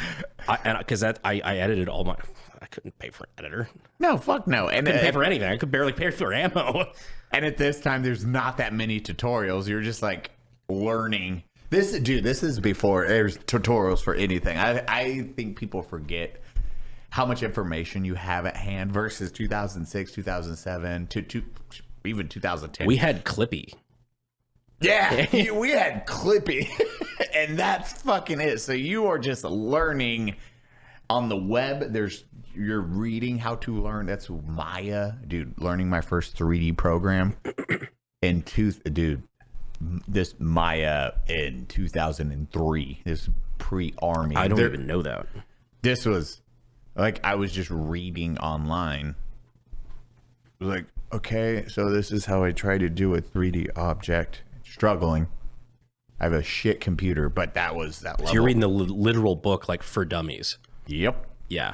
Because I edited all my... I couldn't pay for an editor. No, fuck no. And I couldn't pay for anything. I could barely pay for ammo. And at this time, there's not that many tutorials. You're just like learning. This is before there's tutorials for anything. I think people forget how much information you have at hand versus 2006, 2007, to even 2010. We had Clippy. Yeah, we had Clippy. And that's fucking it. So you are just learning on the web. You're reading how to learn. That's Maya. Dude, learning my first 3D program. This Maya in 2003. This pre-army. I don't even know that. This was like, I was just reading online. It was like, okay, so this is how I try to do a 3D object. Struggling. I have a shit computer, but that was that level. So you're reading the literal book, like, for dummies. Yep. Yeah.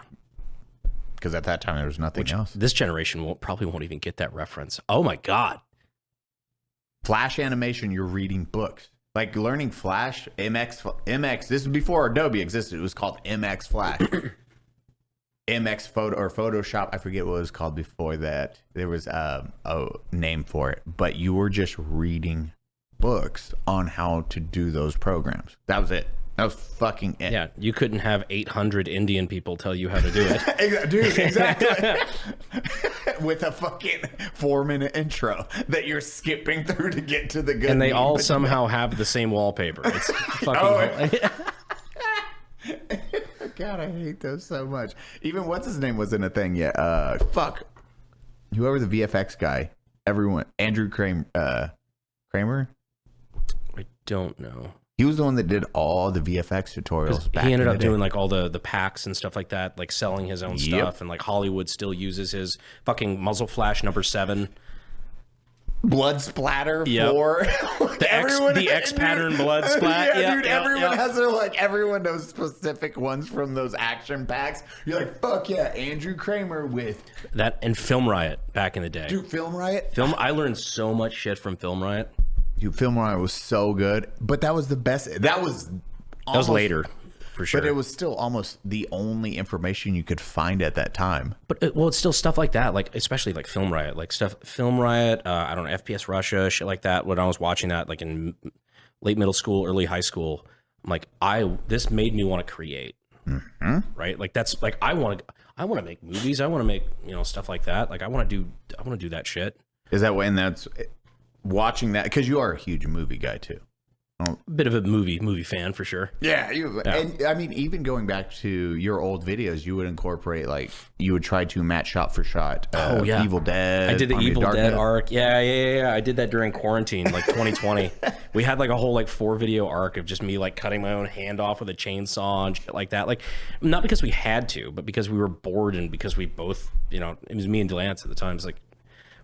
Because at that time there was nothing else. This generation probably won't even get that reference. Oh my God. Flash animation, you're reading books. Like learning Flash, MX, this is before Adobe existed. It was called MX Flash. MX Photo or Photoshop, I forget what it was called before that. There was a name for it. But you were just reading books on how to do those programs. That was it. That was fucking it. Yeah, you couldn't have 800 Indian people tell you how to do it. Dude, exactly. With a fucking 4-minute intro that you're skipping through to get to the good. And they all somehow have the same wallpaper. It's fucking... God, I hate those so much. Even what's his name wasn't a thing yet. Fuck. Whoever the VFX guy. Everyone. Andrew Kramer. I don't know. He was the one that did all the VFX tutorials back He ended in up the day. doing like all the packs and stuff like that, like selling his own stuff, and like Hollywood still uses his fucking muzzle flash #7. Blood splatter for the X pattern blood splat. Yeah, dude, everyone has their everyone knows specific ones from those action packs. You're like, fuck yeah, Andrew Kramer with that, and Film Riot back in the day. Dude, Film Riot. I learned so much shit from Film Riot. Dude, Film Riot was so good, but that was the best. That was later, for sure. But it was still almost the only information you could find at that time. But it's still stuff like that, like especially like Film Riot, Film Riot. I don't know, FPS Russia, shit like that. When I was watching that, like in late middle school, early high school, I'm like, this made me want to create, right? Like that's like I want to make movies. I want to make stuff like that. Like I want to do that shit. Is that when that's watching that because you are a huge movie guy too? A bit of a movie fan for sure. Yeah, and I mean, even going back to your old videos, you would incorporate you would try to match shot for shot. Evil Dead. I did the Evil Dead arc. Yeah. I did that during quarantine, like 2020. We had like a whole 4-video arc of just me cutting my own hand off with a chainsaw and shit like that. Like not because we had to, but because we were bored and because we both, it was me and Lance at the time. It's like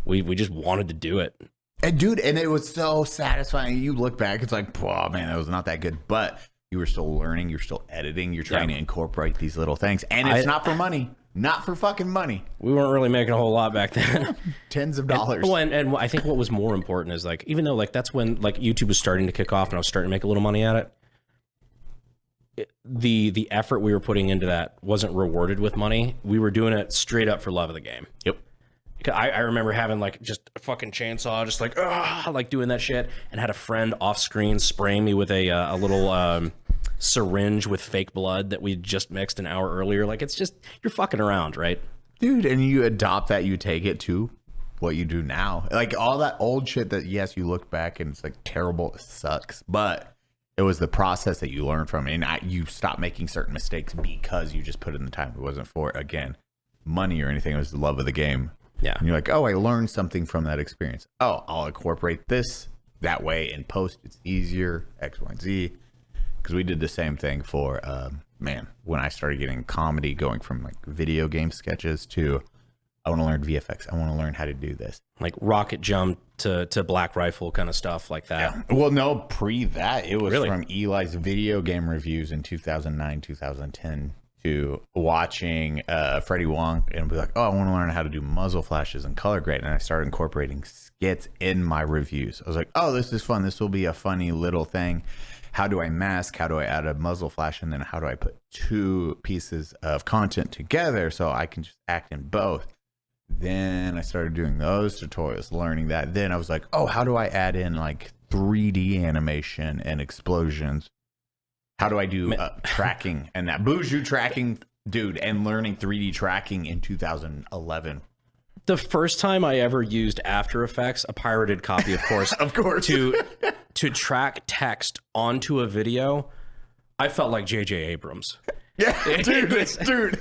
we just wanted to do it. And dude, and it was so satisfying. You look back, it's like, oh man, that was not that good. But you were still learning, you're still editing, you're trying to incorporate these little things. And it's not for money. Not for fucking money. We weren't really making a whole lot back then. Tens of dollars. And I think what was more important is even though that's when YouTube was starting to kick off and I was starting to make a little money at it, the effort we were putting into that wasn't rewarded with money. We were doing it straight up for love of the game. Yep. I remember having just a fucking chainsaw, just doing that shit, and had a friend off screen spraying me with a little syringe with fake blood that we just mixed an hour earlier. Like it's just, you're fucking around, right? Dude, and you adopt that, you take it to what you do now. Like all that old shit that, yes, you look back and it's terrible, it sucks, but it was the process that you learned from it. And you stopped making certain mistakes because you just put in the time. It wasn't for, again, money or anything. It was the love of the game. Yeah. And you're like, oh, I learned something from that experience. Oh, I'll incorporate this that way in post. It's easier, X, Y, and Z. Because we did the same thing for, when I started getting comedy, going from video game sketches to I want to learn VFX. I want to learn how to do this. Like rocket jump to black rifle kind of stuff like that. Yeah. Well, no, pre that, it was Really? from Eli's video game reviews in 2009, 2010 to watching Freddie Wong and be like, oh, I want to learn how to do muzzle flashes and color grade. And I started incorporating skits in my reviews. I was like, oh, this is fun. This will be a funny little thing. How do I mask? How do I add a muzzle flash? And then how do I put two pieces of content together so I can just act in both? Then I started doing those tutorials, learning that. Then I was like, oh, how do I add in like 3D animation and explosions? How do I do tracking and that Boujou tracking, dude, and learning 3D tracking in 2011. The first time I ever used After Effects, a pirated copy, of course, to track text onto a video, I felt like J.J. Abrams. Yeah, dude.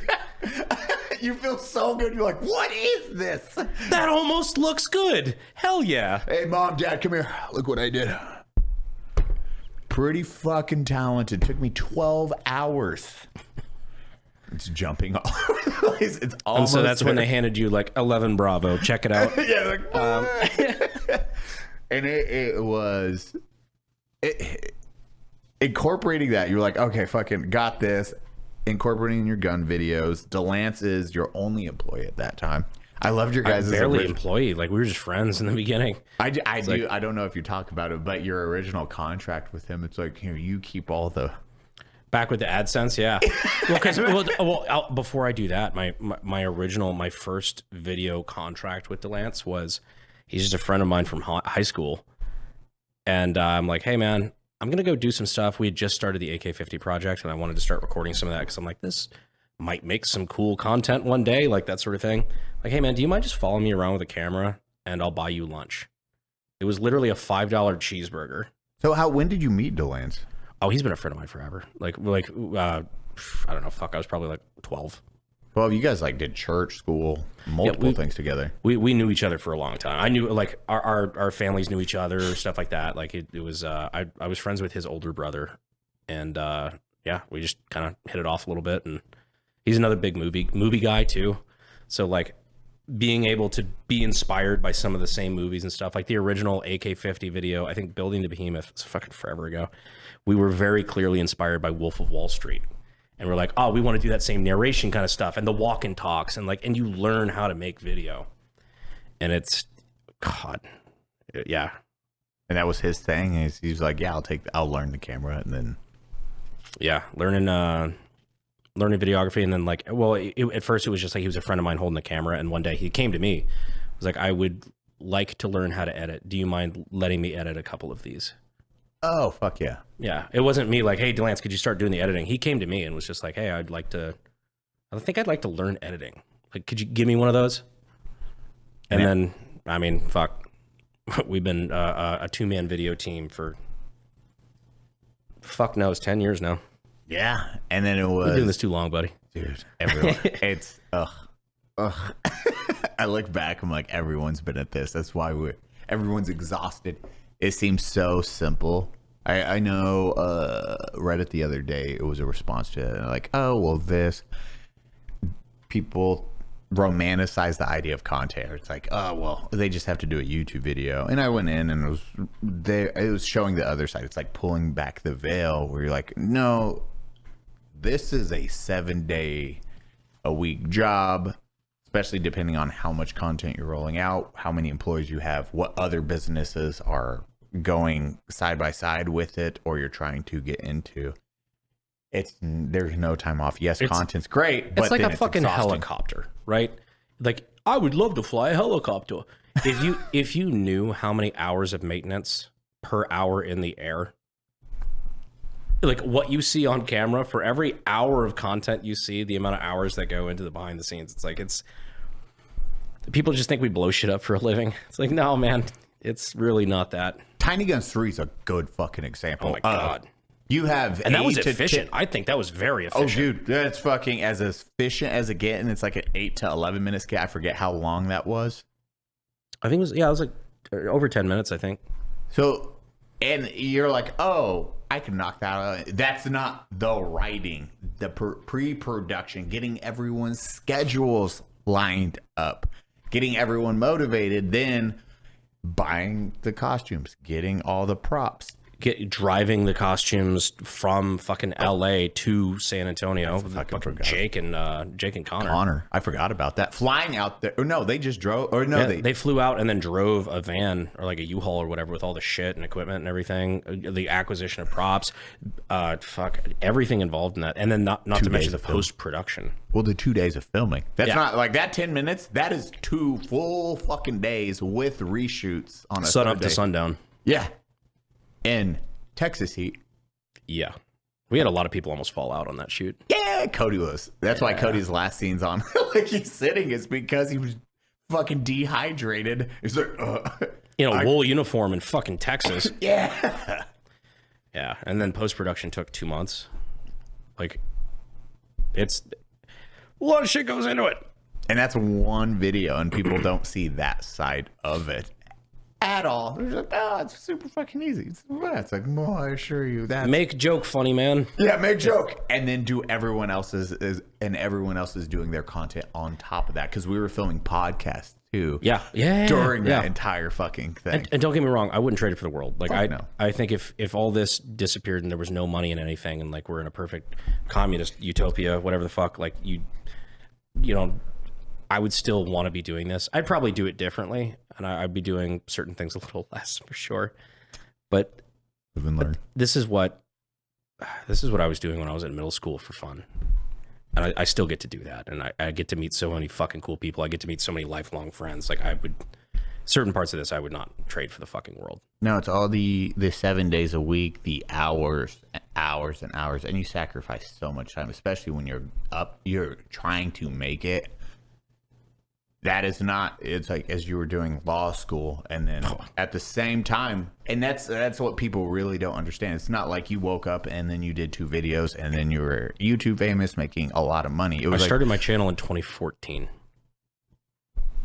You feel so good. You're like, what is this? That almost looks good. Hell yeah. Hey, Mom, Dad, come here. Look what I did. Pretty fucking talented. Took me 12 hours. It's jumping all over the place. It's almost. And so that's when they handed you like 11 Bravo. Check it out. Yeah. Like, and it was incorporating that. You're like, okay, fucking got this. Incorporating your gun videos. DeLance is your only employee at that time. I loved your guys' barely employee. Like we were just friends in the beginning. I don't know if you talk about it, but your original contract with him, it's like, here, you keep all the. Back with the AdSense, yeah. Before I do that, my first video contract with DeLance was, he's just a friend of mine from high school, and I'm like, hey man, I'm gonna go do some stuff. We had just started the AK-50 project, and I wanted to start recording some of that because I'm like, this might make some cool content one day, like that sort of thing. Like, hey man, do you mind just following me around with a camera and I'll buy you lunch? It was literally a $5 cheeseburger. So when did you meet DeLance? Oh, he's been a friend of mine forever. I don't know. Fuck, I was probably like 12. Well, you guys like did church, school, multiple things together. We knew each other for a long time. I knew like our families knew each other, stuff like that. Like it was I was friends with his older brother, and yeah, we just kind of hit it off a little bit. And he's another big movie guy too. So like being able to be inspired by some of the same movies and stuff, like the original AK-50 video, I think Building the Behemoth, it's fucking forever ago. We were very clearly inspired by Wolf of Wall Street. And we're like, oh, we want to do that same narration kind of stuff and the walk and talks and you learn how to make video. And it's, God, yeah. And that was his thing. He's like, yeah, I'll learn the camera. And then. Yeah. Learning videography. And then at first it was just like, he was a friend of mine holding the camera. And one day he came to me, was like, I would like to learn how to edit. Do you mind letting me edit a couple of these? Oh, fuck yeah. Yeah. It wasn't me like, hey, DeLance, could you start doing the editing? He came to me and was just like, hey, I think I'd like to learn editing. Like, could you give me one of those? And then, I mean, fuck. We've been a two-man video team for, fuck knows, 10 years now. Yeah. And then it was. We've been doing this too long, buddy. Dude, everyone. It's, ugh. I look back, I'm like, everyone's been at this. That's why everyone's exhausted. It seems so simple. I know Reddit the other day, it was a response to it. Like, oh, well, this. People romanticize the idea of content. It's like, oh, well, they just have to do a YouTube video. And I went in and it was showing the other side. It's like pulling back the veil where you're like, no, this is a 7-day-a-week job. Especially depending on how much content you're rolling out, how many employees you have, what other businesses going side by side with it, or you're trying to get into. There's no time off. Yes, content's great, but it's like then a fucking helicopter, right? Like, I would love to fly a helicopter. If you knew how many hours of maintenance per hour in the air, like what you see on camera, for every hour of content you see, the amount of hours that go into the behind the scenes, it's people just think we blow shit up for a living. It's like, no, man, it's really not that. Tiny Guns 3 is a good fucking example. Oh my God. You have, and that was efficient. I think that was very efficient. Oh, dude, that's fucking as efficient as it gets, and it's like an 8 to 11 minute skit. I forget how long that was. I think it was like over 10 minutes, I think. So, and you're like, oh, I can knock that out. That's not the writing, the pre-production, getting everyone's schedules lined up, getting everyone motivated, then buying the costumes, getting all the props. Driving the costumes from fucking LA to San Antonio. Fucking Jake and Connor. I forgot about that. Flying out there. Or no, they just drove. Or no, they flew out and then drove a van or like a U-Haul or whatever with all the shit and equipment and everything. The acquisition of props. Everything involved in that. And then not to mention the post-production. Well, the 2 days of filming. That's not like that 10 minutes. That is 2 full fucking days with reshoots on a sun up to sundown. Yeah. In Texas heat. Yeah. We had a lot of people almost fall out on that shoot. Yeah, Cody was. That's why Cody's last scene's on. Like he's sitting is because he was fucking dehydrated. He's like, wool uniform in fucking Texas. Yeah. Yeah. And then post-production took 2 months. Like, it's a lot of shit goes into it. And that's one video, and people don't see that side of it at all. They're like, oh, it's super fucking easy. It's like, oh, I assure you that. Make joke funny, man. Yeah, make joke. And then do everyone else's and everyone else is doing their content on top of that. Because we were filming podcasts too. Yeah. During that entire fucking thing. And don't get me wrong, I wouldn't trade it for the world. Like I think if all this disappeared and there was no money in anything and like we're in a perfect communist utopia, whatever the fuck, like you know, I would still want to be doing this. I'd probably do it differently, and I'd be doing certain things a little less for sure. But this is what I was doing when I was in middle school for fun, and I still get to do that. And I get to meet so many fucking cool people. I get to meet so many lifelong friends. Like certain parts of this I would not trade for the fucking world. No, it's all the 7 days a week, the hours and hours and hours, and you sacrifice so much time, especially when you're trying to make it. That is not, it's like as you were doing law school and then at the same time, and that's what people really don't understand. It's not like you woke up and then you did 2 videos and then you were YouTube famous making a lot of money. I started my channel in 2014.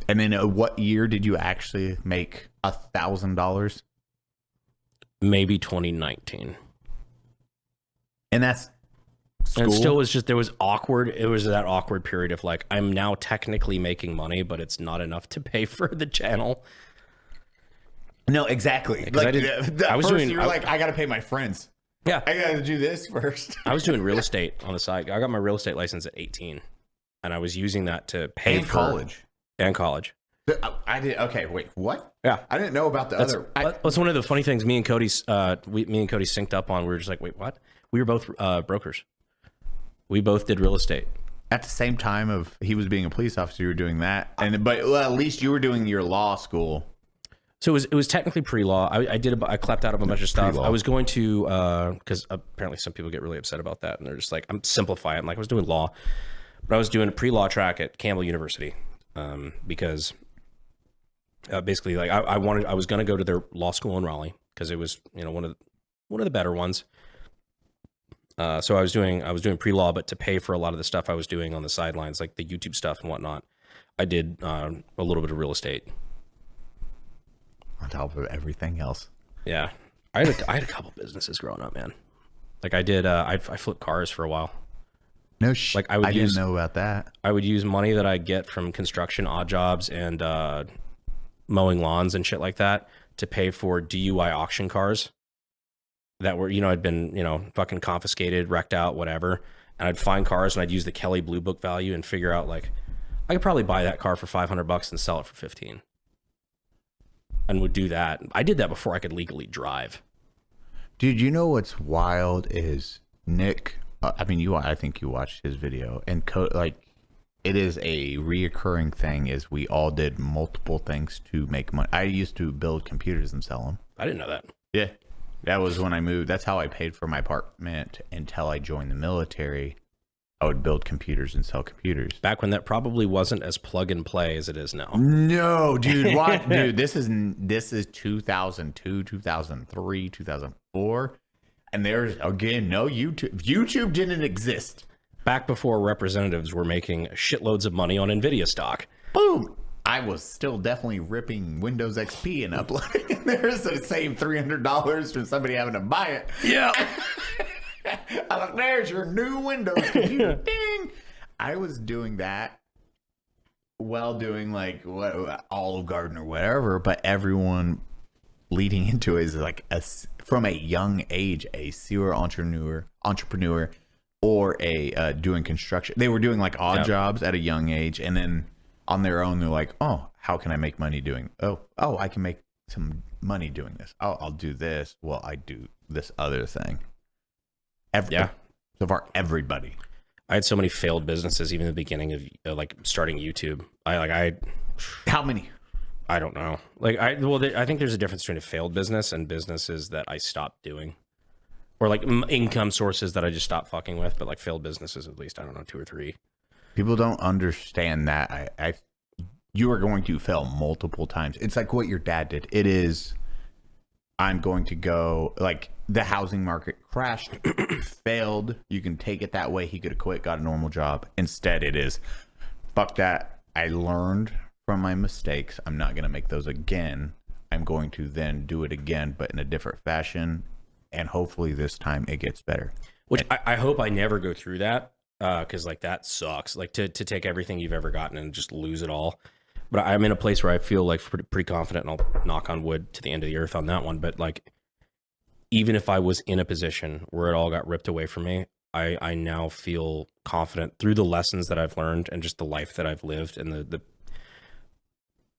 And then what year did you actually make $1,000? Maybe 2019. And that's school? And it still was just, there was awkward. It was that awkward period of like, I'm now technically making money, but it's not enough to pay for the channel. No, exactly. Like, I was doing, like, I got to pay my friends. Yeah. I got to do this first. I was doing real estate on the side. I got my real estate license at 18 and I was using that to pay for college. And college. I did. Okay. Wait, what? Yeah. I didn't know about the other. That's one of the funny things me and Cody synced up on. We were just like, wait, what? We were both brokers. We both did real estate at the same time. Of he was being a police officer, you were doing that, but at least you were doing your law school. So it was technically pre-law. I clapped out of a bunch of stuff. Pre-law. I was going to because apparently some people get really upset about that, and they're just like, I'm simplifying. I'm like, I was doing law, but I was doing a pre-law track at Campbell University because basically, like, I was going to go to their law school in Raleigh because it was one of the better ones. So I was doing pre-law, but to pay for a lot of the stuff I was doing on the sidelines, like the YouTube stuff and whatnot, I did a little bit of real estate on top of everything else. Yeah, I had a couple businesses growing up, man. Like I did, I flipped cars for a while. No shit. Like I didn't know about that. I would use money that I get from construction, odd jobs, and mowing lawns and shit like that to pay for DUI auction cars that were, had been, fucking confiscated, wrecked out, whatever. And I'd find cars and I'd use the Kelly Blue Book value and figure out, like, I could probably buy that car for $500 and sell it for 15. And would do that. I did that before I could legally drive. Dude, you know what's wild is Nick, I think you watched his video, and it is a reoccurring thing is we all did multiple things to make money. I used to build computers and sell them. I didn't know that. Yeah. That was when I moved. That's how I paid for my apartment until I joined the military. I would build computers and sell computers. Back when that probably wasn't as plug and play as it is now. No, dude. What? Dude, this is 2002, 2003, 2004. And there's, again, no YouTube. YouTube didn't exist. Back before representatives were making shitloads of money on NVIDIA stock. Boom. I was still definitely ripping Windows XP and uploading it there to save $300 from somebody having to buy it. Yeah. I'm like, there's your new Windows computer. Ding. I was doing that well doing like what Olive Garden or whatever, but everyone leading into it is like from a young age a serial entrepreneur or a doing construction. They were doing like odd jobs at a young age, and then on their own they're like, oh, how can I make money doing I can make some money doing this. I'll do this while I do this other thing. So far everybody. I had so many failed businesses, even in the beginning of like starting YouTube. I How many? I don't know. I think there's a difference between a failed business and businesses that I stopped doing, or like income sources that I just stopped fucking with. But like failed businesses, at least, I don't know, 2 or 3. People don't understand that. You are going to fail multiple times. It's like what your dad did. It is, I'm going to go, like the housing market crashed, failed. You can take it that way. He could have quit, got a normal job. Instead, it is, fuck that. I learned from my mistakes. I'm not going to make those again. I'm going to then do it again, but in a different fashion. And hopefully this time it gets better. Which I hope I never go through that, because like that sucks. Like to take everything you've ever gotten and just lose it all. But I'm in a place where I feel like pretty confident, and I'll knock on wood to the end of the earth on that one. But like, even if I was in a position where it all got ripped away from me, I now feel confident through the lessons that I've learned and just the life that I've lived and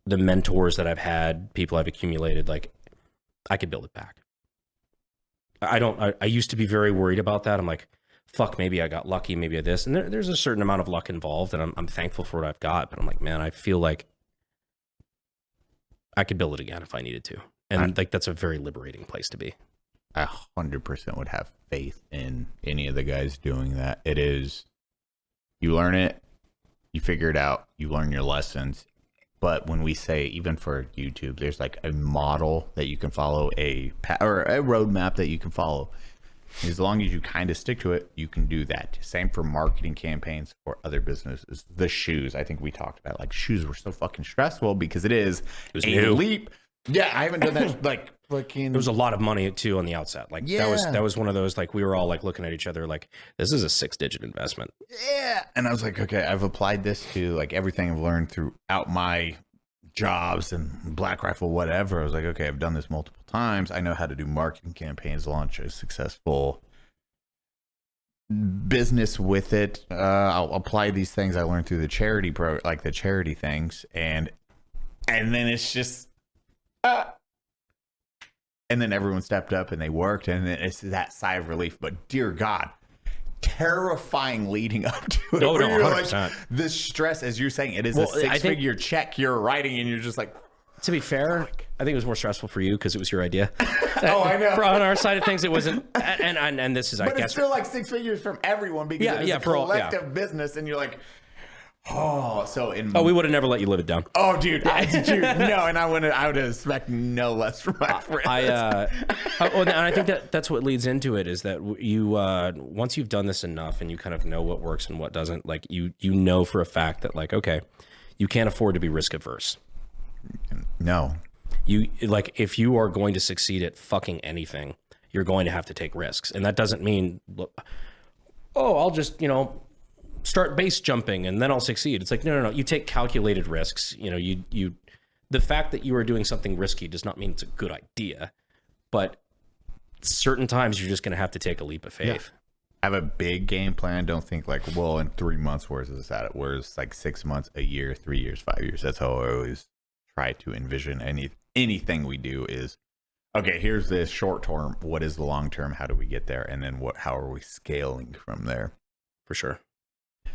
the mentors that I've had, people I've accumulated, like I could build it back. I used to be very worried about that. I'm like, fuck, maybe I got lucky, maybe I this. And there's a certain amount of luck involved, and I'm thankful for what I've got. But I'm like, man, I feel like I could build it again if I needed to. And like, that's a very liberating place to be. I 100% would have faith in any of the guys doing that. It is, you learn it, you figure it out, you learn your lessons. But when we say, even for YouTube, there's like a model that you can follow, or a roadmap that you can follow. As long as you kind of stick to it, you can do that. Same for marketing campaigns for other businesses. The shoes, I think we talked about, like shoes were so fucking stressful because it was a leap. Yeah, I haven't done that like fucking. There was a lot of money too on the outset. Like that was one of those, like we were all like looking at each other like, this is a 6-digit investment. Yeah. And I was like, okay, I've applied this to like everything I've learned throughout my jobs and Black Rifle, whatever. I was like, okay, I've done this multiple times. I know how to do marketing campaigns, launch a successful business with it. I'll apply these things I learned through the charity like the charity things, and then it's just and then everyone stepped up and they worked, and it's that sigh of relief. But dear God, terrifying leading up to it. No, 100%. Like, the stress, as you're saying, it is a 6-figure check you're writing, and you're just like, to be fair, I think it was more stressful for you because it was your idea. Oh, I know. On our side of things, it wasn't. And this is, I but guess, it's still like 6 figures from everyone because it's a collective business, and you're like, oh, so we would have never let you live it down. Oh, dude, no, and I would expect no less from my friends. And I think that's what leads into it, is that you once you've done this enough and you kind of know what works and what doesn't, like you know for a fact that like, okay, you can't afford to be risk averse. No, you like, if you are going to succeed at fucking anything, you're going to have to take risks, and that doesn't mean, I'll just start base jumping and then I'll succeed. It's like, no. You take calculated risks. The fact that you are doing something risky does not mean it's a good idea, but certain times you're just going to have to take a leap of faith. I have a big game plan. Don't think like, well, in 3 months, where's this at? Where's like 6 months, a year, 3 years, 5 years. That's how I always try to envision anything we do is, okay, here's this short term. What is the long term? How do we get there? And then how are we scaling from there? For sure.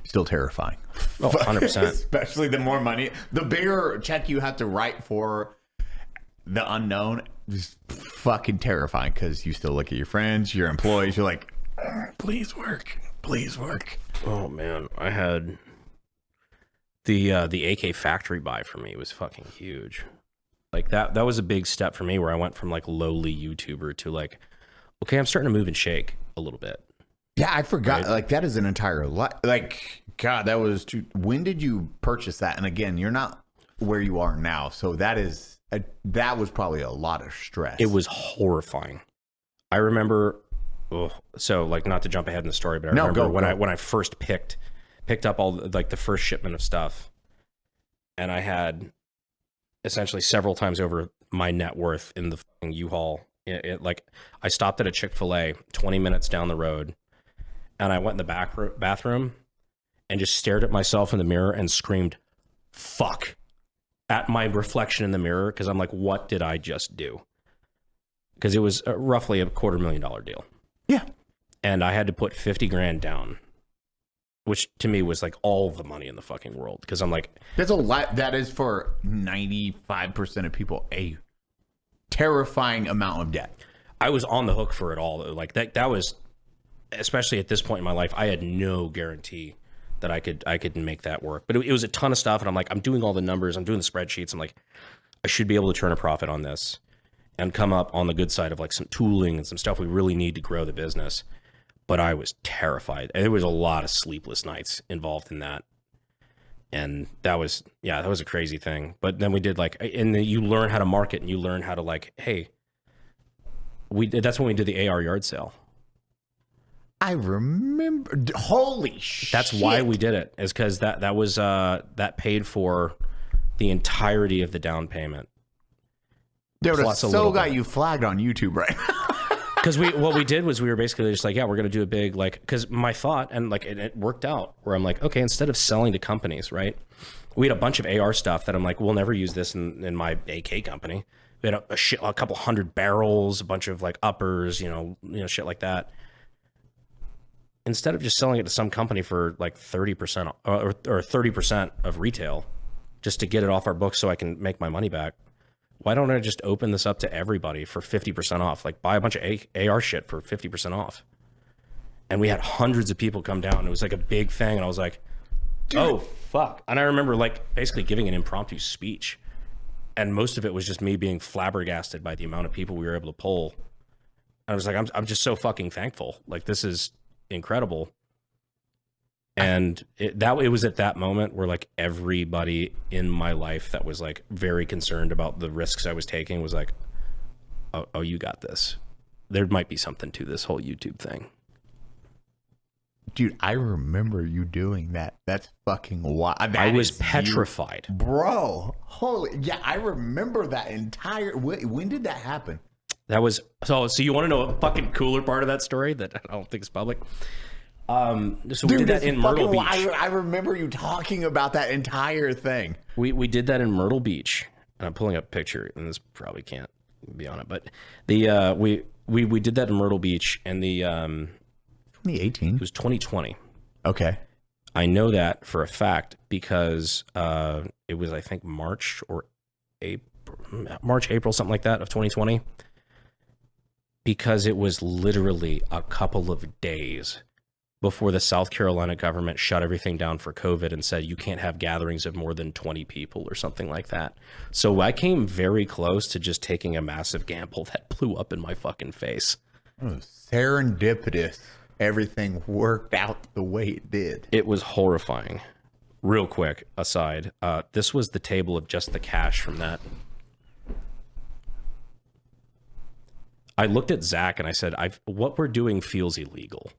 Still terrifying. Oh, 100%. Especially the more money, the bigger check you have to write for the unknown is fucking terrifying, because you still look at your friends, your employees, you're like, please work. Oh man, I had the AK factory buy for me was fucking huge. Like that was a big step for me, where I went from like lowly YouTuber to like, okay, I'm starting to move and shake a little bit. Yeah, I forgot. Right? Like that is an entire lot. Like, God, that was too. When did you purchase that? And again, you're not where you are now, so that was probably a lot of stress. It was horrifying. I remember. So like, not to jump ahead in the story, but I remember when I first picked up all like the first shipment of stuff. and I had essentially several times over my net worth in the fucking U-Haul. Like, I stopped at a Chick-fil-A 20 minutes down the road, and I went in the bathroom and just stared at myself in the mirror and screamed, fuck, at my reflection in the mirror, because I'm like, what did I just do? Because it was roughly a $250,000 deal. Yeah. And I had to put 50 grand down, which to me was like all the money in the fucking world. Because I'm like, that's a lot. That is for 95% of people a terrifying amount of debt. I was on the hook for it all. Like that was, especially at this point in my life, I had no guarantee that I could make that work. But it was a ton of stuff, and I'm like, I'm doing all the numbers, I'm doing the spreadsheets. I'm like, I should be able to turn a profit on this and come up on the good side of like some tooling and some stuff we really need to grow the business. But I was terrified. And there was a lot of sleepless nights involved in that. And that was a crazy thing. But then we did like, and then you learn how to market, and you learn how to like, hey, that's when we did the AR yard sale. I remember. Holy shit. That's why we did it, is because that paid for the entirety of the down payment. Dude, it's so got you flagged on YouTube right now. Because what we did was we were basically just like, yeah, we're going to do a big, like, because my thought, and like it worked out, where I'm like, okay, instead of selling to companies, right? We had a bunch of AR stuff that I'm like, we'll never use this in my AK company. We had a couple hundred barrels, a bunch of like uppers, you know, shit like that. Instead of just selling it to some company for like 30% or 30% of retail, just to get it off our books so I can make my money back, why don't I just open this up to everybody for 50% off? Like, buy a bunch of AR shit for 50% off. And we had hundreds of people come down. It was like a big thing. And I was like, dude, oh, fuck. And I remember like basically giving an impromptu speech. And most of it was just me being flabbergasted by the amount of people we were able to pull. And I was like, I'm just so fucking thankful. Like, this is incredible. And it was at that moment where like everybody in my life that was like very concerned about the risks I was taking was like, oh, you got this. There might be something to this whole YouTube thing. Dude, I remember you doing that. That's fucking wild. I was petrified. Bro, holy, yeah, I remember that entire, when did that happen? That was, so you want to know a fucking cooler part of that story that I don't think is public? So we did that in Myrtle Beach. I remember you talking about that entire thing. We did that in Myrtle Beach. And I'm pulling up a picture, and this probably can't be on it, but the we did that in Myrtle Beach, and the 2018. It was 2020. Okay. I know that for a fact because it was, I think, March, April, something like that of 2020. Because it was literally a couple of days before the South Carolina government shut everything down for COVID and said you can't have gatherings of more than 20 people or something like that. So I came very close to just taking a massive gamble that blew up in my fucking face. Oh, serendipitous. Everything worked out the way it did. It was horrifying. Real quick aside, this was the table of just the cash from that. I looked at Zach and I said, what we're doing feels illegal.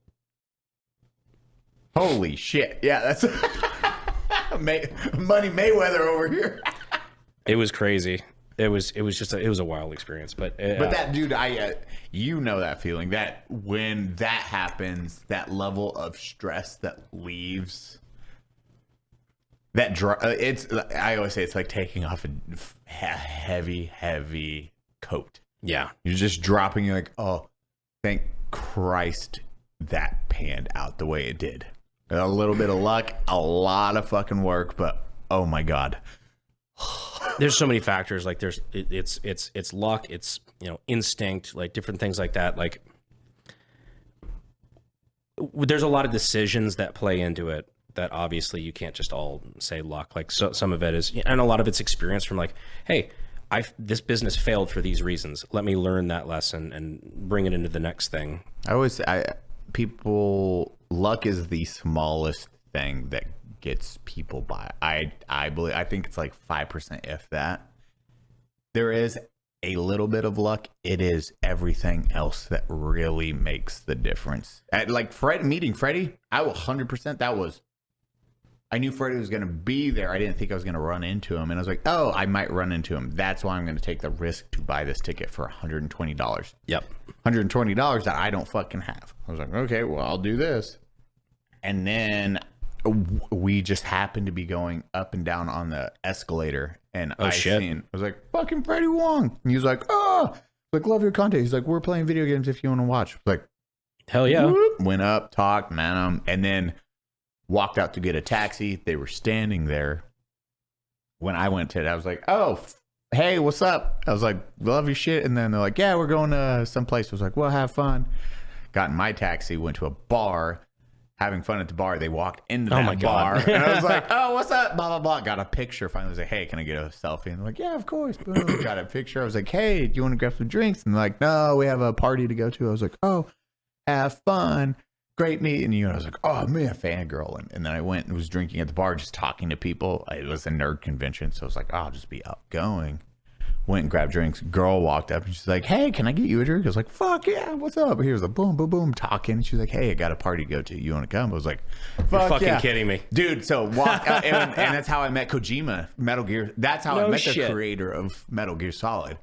Holy shit. Yeah, that's Money Mayweather over here. It was crazy. It was a wild experience, but that dude, you know that feeling, that when that happens, that level of stress that leaves that I always say it's like taking off a heavy coat. Yeah. You're just dropping, you're like, oh, thank Christ that panned out the way it did. A little bit of luck, a lot of fucking work, but oh my God. There's so many factors. Like it's luck, it's, instinct, like different things like that. Like there's a lot of decisions that play into it that obviously you can't just all say luck. Like some of it is, and a lot of it's experience from like, hey, this business failed for these reasons. Let me learn that lesson and bring it into the next thing. Luck is the smallest thing that gets people by. I think it's like 5%, if that. There is a little bit of luck. It is everything else that really makes the difference. Like meeting Freddie, I will 100%. That was I knew Freddie was going to be there. I didn't think I was going to run into him. And I was like, oh, I might run into him. That's why I'm going to take the risk to buy this ticket for $120. Yep. $120 that I don't fucking have. I was like, okay, well, I'll do this. And then we just happened to be going up and down on the escalator. And I was like, fucking Freddie Wong. And he was like, oh, like, love your content. He's like, we're playing video games if you want to watch. Like, hell yeah. Whoop, went up, talked, met him, and then walked out to get a taxi. They were standing there. When I went to it, I was like, oh, hey, what's up? I was like, love your shit. And then they're like, yeah, we're going to someplace. I was like, well, have fun. Got in my taxi, went to a bar, having fun at the bar. They walked into that bar. And I was like, oh, what's up? Blah, blah, blah. Got a picture. Finally, I was like, hey, can I get a selfie? And they're like, yeah, of course. Boom. Got a picture. I was like, hey, do you want to grab some drinks? And they're like, no, we have a party to go to. I was like, oh, have fun. Great meeting you. And I was like, oh, man, fangirl. And then I went and was drinking at the bar, just talking to people. It was a nerd convention. So I was like, oh, I'll just be outgoing. Went and grabbed drinks. Girl walked up and she's like, hey, can I get you a drink? I was like, fuck yeah, what's up? Here's a boom, boom, boom, talking. She's like, hey, I got a party to go to. You want to come? I was like, fuck, you're fucking kidding me. Dude, so walk out, and that's how I met Kojima, Metal Gear. That's how I met the creator of Metal Gear Solid.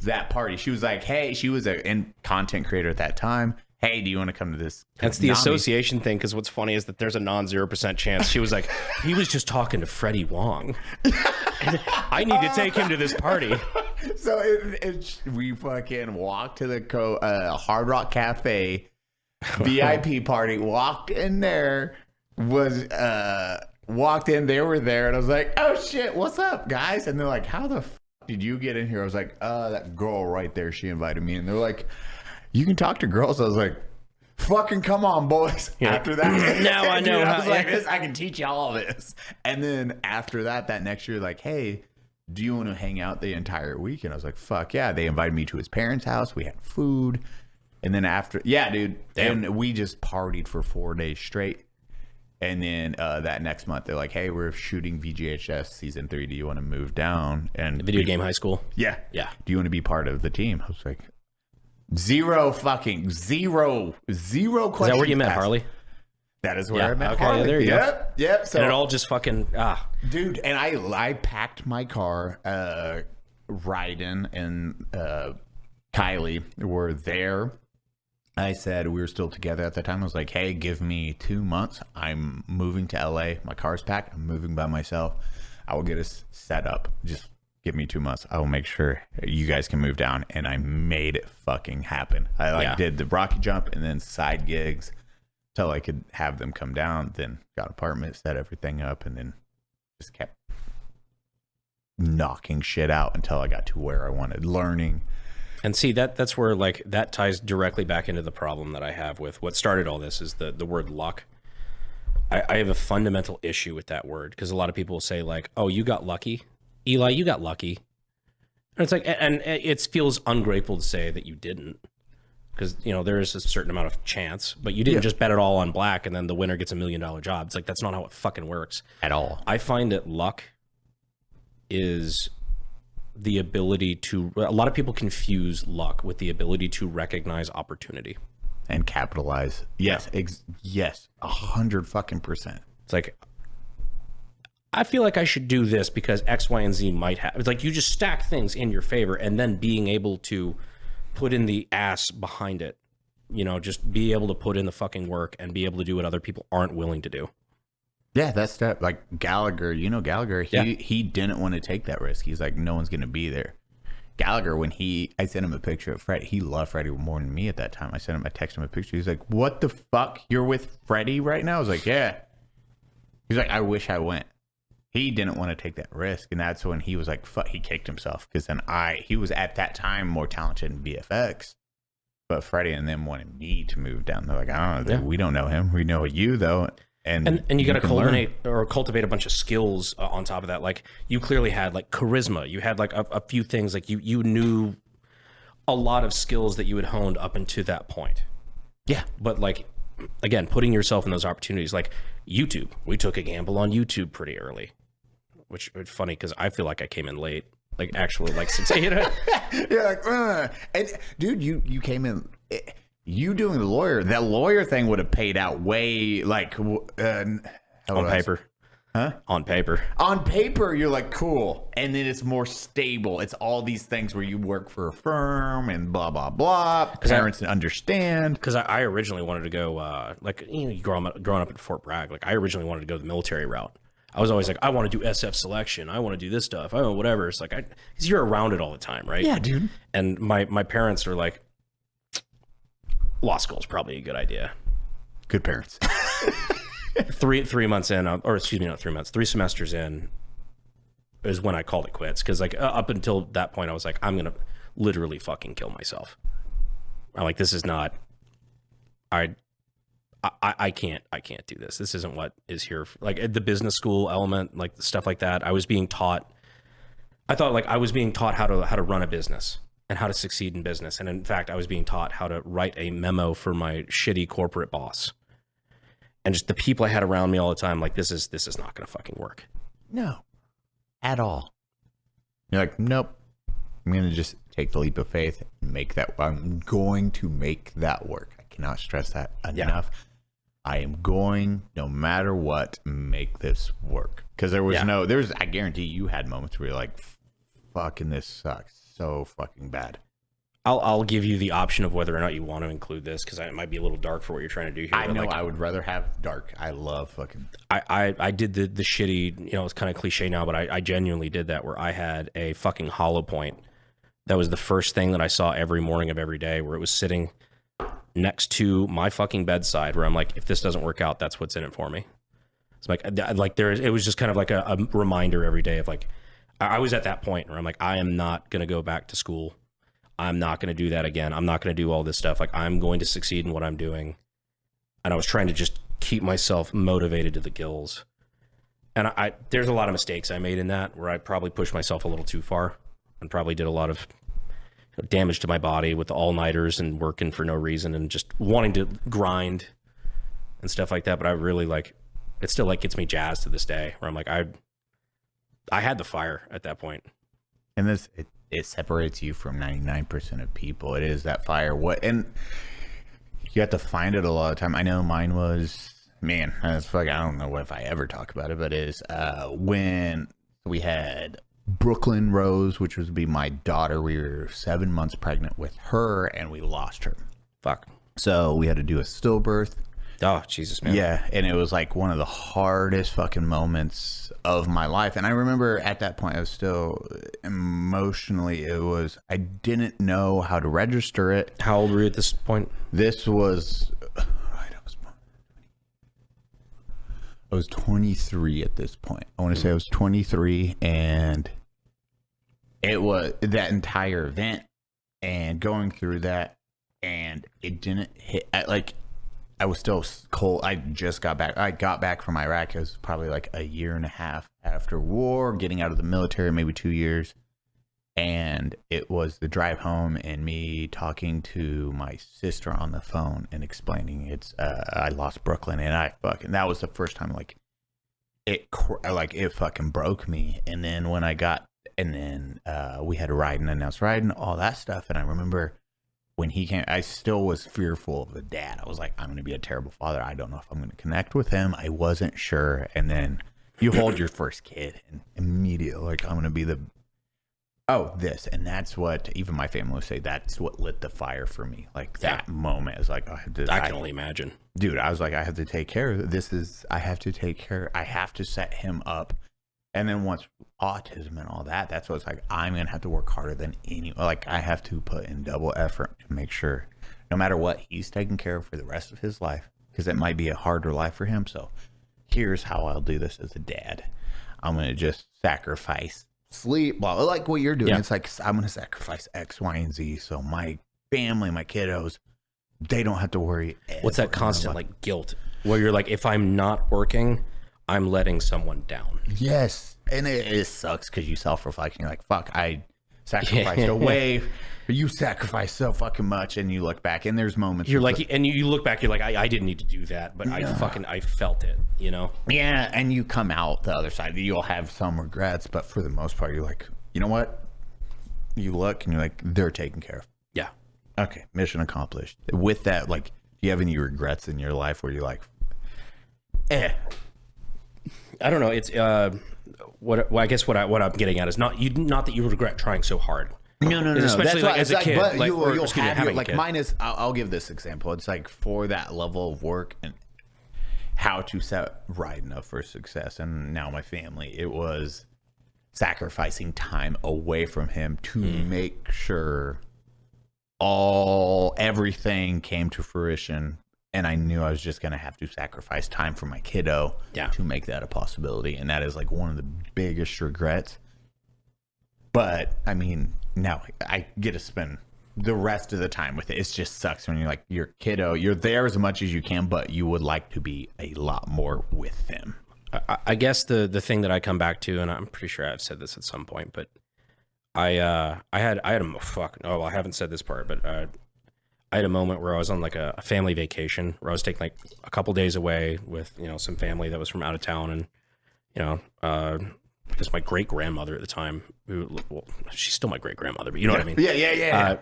That party. She was like, hey, she was a content creator at that time. Hey, do you want to come to this? That's the association thing, because what's funny is that there's a non-0% chance. She was like, he was just talking to Freddie Wong. I need to take him to this party. So we fucking walked to the Hard Rock Cafe VIP party, walked in there, walked in, they were there, and I was like, oh shit, what's up, guys? And they're like, how the f did you get in here? I was like, that girl right there, she invited me. And they're like, you can talk to girls. I was like, fucking come on, boys. Yeah. After that, now I know how. I was like, I can teach you all of this. And then after that next year, like, hey, do you want to hang out the entire week? And I was like, fuck yeah. They invited me to his parents' house. We had food. And then after, yeah, dude. Damn. And we just partied for 4 days straight. And then that next month, they're like, hey, we're shooting VGHS season 3. Do you want to move down? And the video game high school? Yeah. Yeah. Do you want to be part of the team? I was like, zero questions. Is that where you met Harley? That is where I met okay, Harley. Yeah, there you go. Yep. So, and it all just fucking dude. And I packed my car. Ryden and Kylie were there. I said we were still together at the time. I was like, hey, give me 2 months. I'm moving to LA. My car's packed. I'm moving by myself. I will get us set up. Just give me 2 months. I will make sure you guys can move down. And I made it fucking happen. I did the Rocky jump and then side gigs till I could have them come down. Then got an apartment, set everything up, and then just kept knocking shit out until I got to where I wanted, learning. And see, that's where, like, that ties directly back into the problem that I have with what started all this is the word luck. I have a fundamental issue with that word because a lot of people say, like, oh, you got lucky. Eli, you got lucky. And it's like, and it feels ungrateful to say that you didn't, because, you know, there is a certain amount of chance, but you didn't just bet it all on black and then the winner gets $1 million job. It's like, that's not how it fucking works at all. I find that luck is the ability to, a lot of people confuse luck with the ability to recognize opportunity and capitalize. Yes. Yes. 100%. It's like, I feel like I should do this because X, Y, and Z might have. It's like you just stack things in your favor and then being able to put in the ass behind it. You know, just be able to put in the fucking work and be able to do what other people aren't willing to do. Yeah, that's that. Like Gallagher, you know, Gallagher, he didn't want to take that risk. He's like, no one's going to be there. Gallagher, when I sent him a picture of Freddie, he loved Freddie more than me at that time. I texted him a picture. He's like, what the fuck? You're with Freddie right now? I was like, yeah. He's like, I wish I went. He didn't want to take that risk. And that's when he was like, fuck, he kicked himself. Because then he was at that time more talented in VFX. But Freddie and them wanted me to move down. They're like, I don't know. We don't know him. We know you, though. And you got to cultivate a bunch of skills on top of that. Like, you clearly had like charisma. You had like a few things. Like you knew a lot of skills that you had honed up until that point. Yeah. But like, again, putting yourself in those opportunities, like YouTube, we took a gamble on YouTube pretty early, which is funny because I feel like I came in late. Like, actually, like, since You're like, and dude, you came in. You doing that lawyer thing would have paid out way, like, on paper. Huh? On paper. On paper, you're like, cool. And then it's more stable. It's all these things where you work for a firm and blah, blah, blah. Parents understand. Because I originally wanted to go, like, you know, growing up in Fort Bragg, like, I originally wanted to go the military route. I was always like, I want to do SF selection. I want to do this stuff. I don't know, whatever. It's like, because you're around it all the time, right? Yeah, dude. And my parents are like, law school is probably a good idea. Good parents. 3 months in, or excuse me, not 3 months, 3 semesters in is when I called it quits. Because like up until that point, I was like, I'm gonna literally fucking kill myself. I'm like, this is not. I can't do this. This isn't what is here. Like the business school element, like stuff like that. I was being taught. I thought like I was being taught how to run a business and how to succeed in business. And in fact, I was being taught how to write a memo for my shitty corporate boss. And just the people I had around me all the time, like this is not gonna fucking work. No, at all. You're like, nope. I'm gonna just take the leap of faith and make that. I'm going to make that work. I cannot stress that enough. Yeah. I am going, no matter what, make this work. Because there was I guarantee you had moments where you're like, fucking this sucks so fucking bad. I'll give you the option of whether or not you want to include this, because it might be a little dark for what you're trying to do here. I know, like, I would rather have dark. I love fucking... I did the shitty, you know, it's kind of cliche now, but I genuinely did that, where I had a fucking hollow point. That was the first thing that I saw every morning of every day, where it was sitting next to my fucking bedside, where I'm like, if this doesn't work out, that's what's in it for me. It's like it was just kind of like a reminder every day of like, I was at that point where I'm like, I am not going to go back to school. I'm not going to do that again. I'm not going to do all this stuff. Like, I'm going to succeed in what I'm doing. And I was trying to just keep myself motivated to the gills. And there's a lot of mistakes I made in that, where I probably pushed myself a little too far and probably did a lot of damage to my body with the all-nighters and working for no reason and just wanting to grind and stuff like that. But I really it still like gets me jazzed to this day, where I'm like, I had the fire at that point. And it separates you from 99% of people. It is that fire. And you have to find it a lot of time. I know mine was, man, that's like, I don't know if I ever talk about it, but it is when we had Brooklyn Rose, which would be my daughter. We were 7 months pregnant with her, and we lost her. Fuck. So we had to do a stillbirth. Oh, Jesus, man. Yeah, and it was like one of the hardest fucking moments of my life. And I remember at that point, I was still emotionally, I didn't know how to register it. How old were you at this point? This was, I was 23 at this point. I want to say I was 23, and it was that entire event and going through that, and it didn't hit, I was still cold. I just got back. I got back from Iraq. It was probably like a year and a half after war, getting out of the military, maybe 2 years. And it was the drive home and me talking to my sister on the phone and explaining I lost Brooklyn, and that was the first time it fucking broke me. And then when we had a ride and announced ride and all that stuff. And I remember when he came, I still was fearful of the dad. I was like, I'm going to be a terrible father. I don't know if I'm going to connect with him. I wasn't sure. And then you hold your first kid and immediately, like, I'm going to be this. And that's what even my family would say, that's what lit the fire for me. Like that moment is like, I can only imagine. Dude, I was like, I have to take care of this. I have to set him up. And then once autism and all that, that's what it's like, I'm going to have to work harder than anyone. Like, I have to put in double effort to make sure no matter what, he's taken care of for the rest of his life, because it might be a harder life for him. So here's how I'll do this as a dad. I'm going to just sacrifice sleep. Well, like what you're doing. Yeah. It's like, I'm going to sacrifice X, Y, and Z. So my family, my kiddos, they don't have to worry. What's that constant like guilt where you're like, if I'm not working, I'm letting someone down. Yes. And it sucks because you self-reflect and you're like, fuck, I sacrificed away. You sacrificed so fucking much, and you look back and there's moments you're like, and you look back, you're like, I didn't need to do that, but I felt it, you know? Yeah. And you come out the other side. You'll have some regrets, but for the most part, you're like, you know what? You look and you're like, they're taken care of. Yeah. Okay. Mission accomplished. With that, like, do you have any regrets in your life where you're like, I don't know. It's I guess what I'm getting at is not that you regret trying so hard. No. Especially like as a kid, but like, you'll have having like a kid. mine is. I'll give this example. It's like for that level of work and how to set right enough for success. And now my family, it was sacrificing time away from him to make sure everything came to fruition. And I knew I was just going to have to sacrifice time for my kiddo to make that a possibility. And that is like one of the biggest regrets. But I mean, now I get to spend the rest of the time with it. It just sucks when you're like your kiddo, you're there as much as you can, but you would like to be a lot more with them. I guess the thing that I come back to, and I'm pretty sure I've said this at some point, but I haven't said this part, but I had a moment where I was on like a family vacation where I was taking like a couple days away with, some family that was from out of town. And, I guess my great grandmother at the time, she's still my great grandmother, but you know what I mean? Yeah.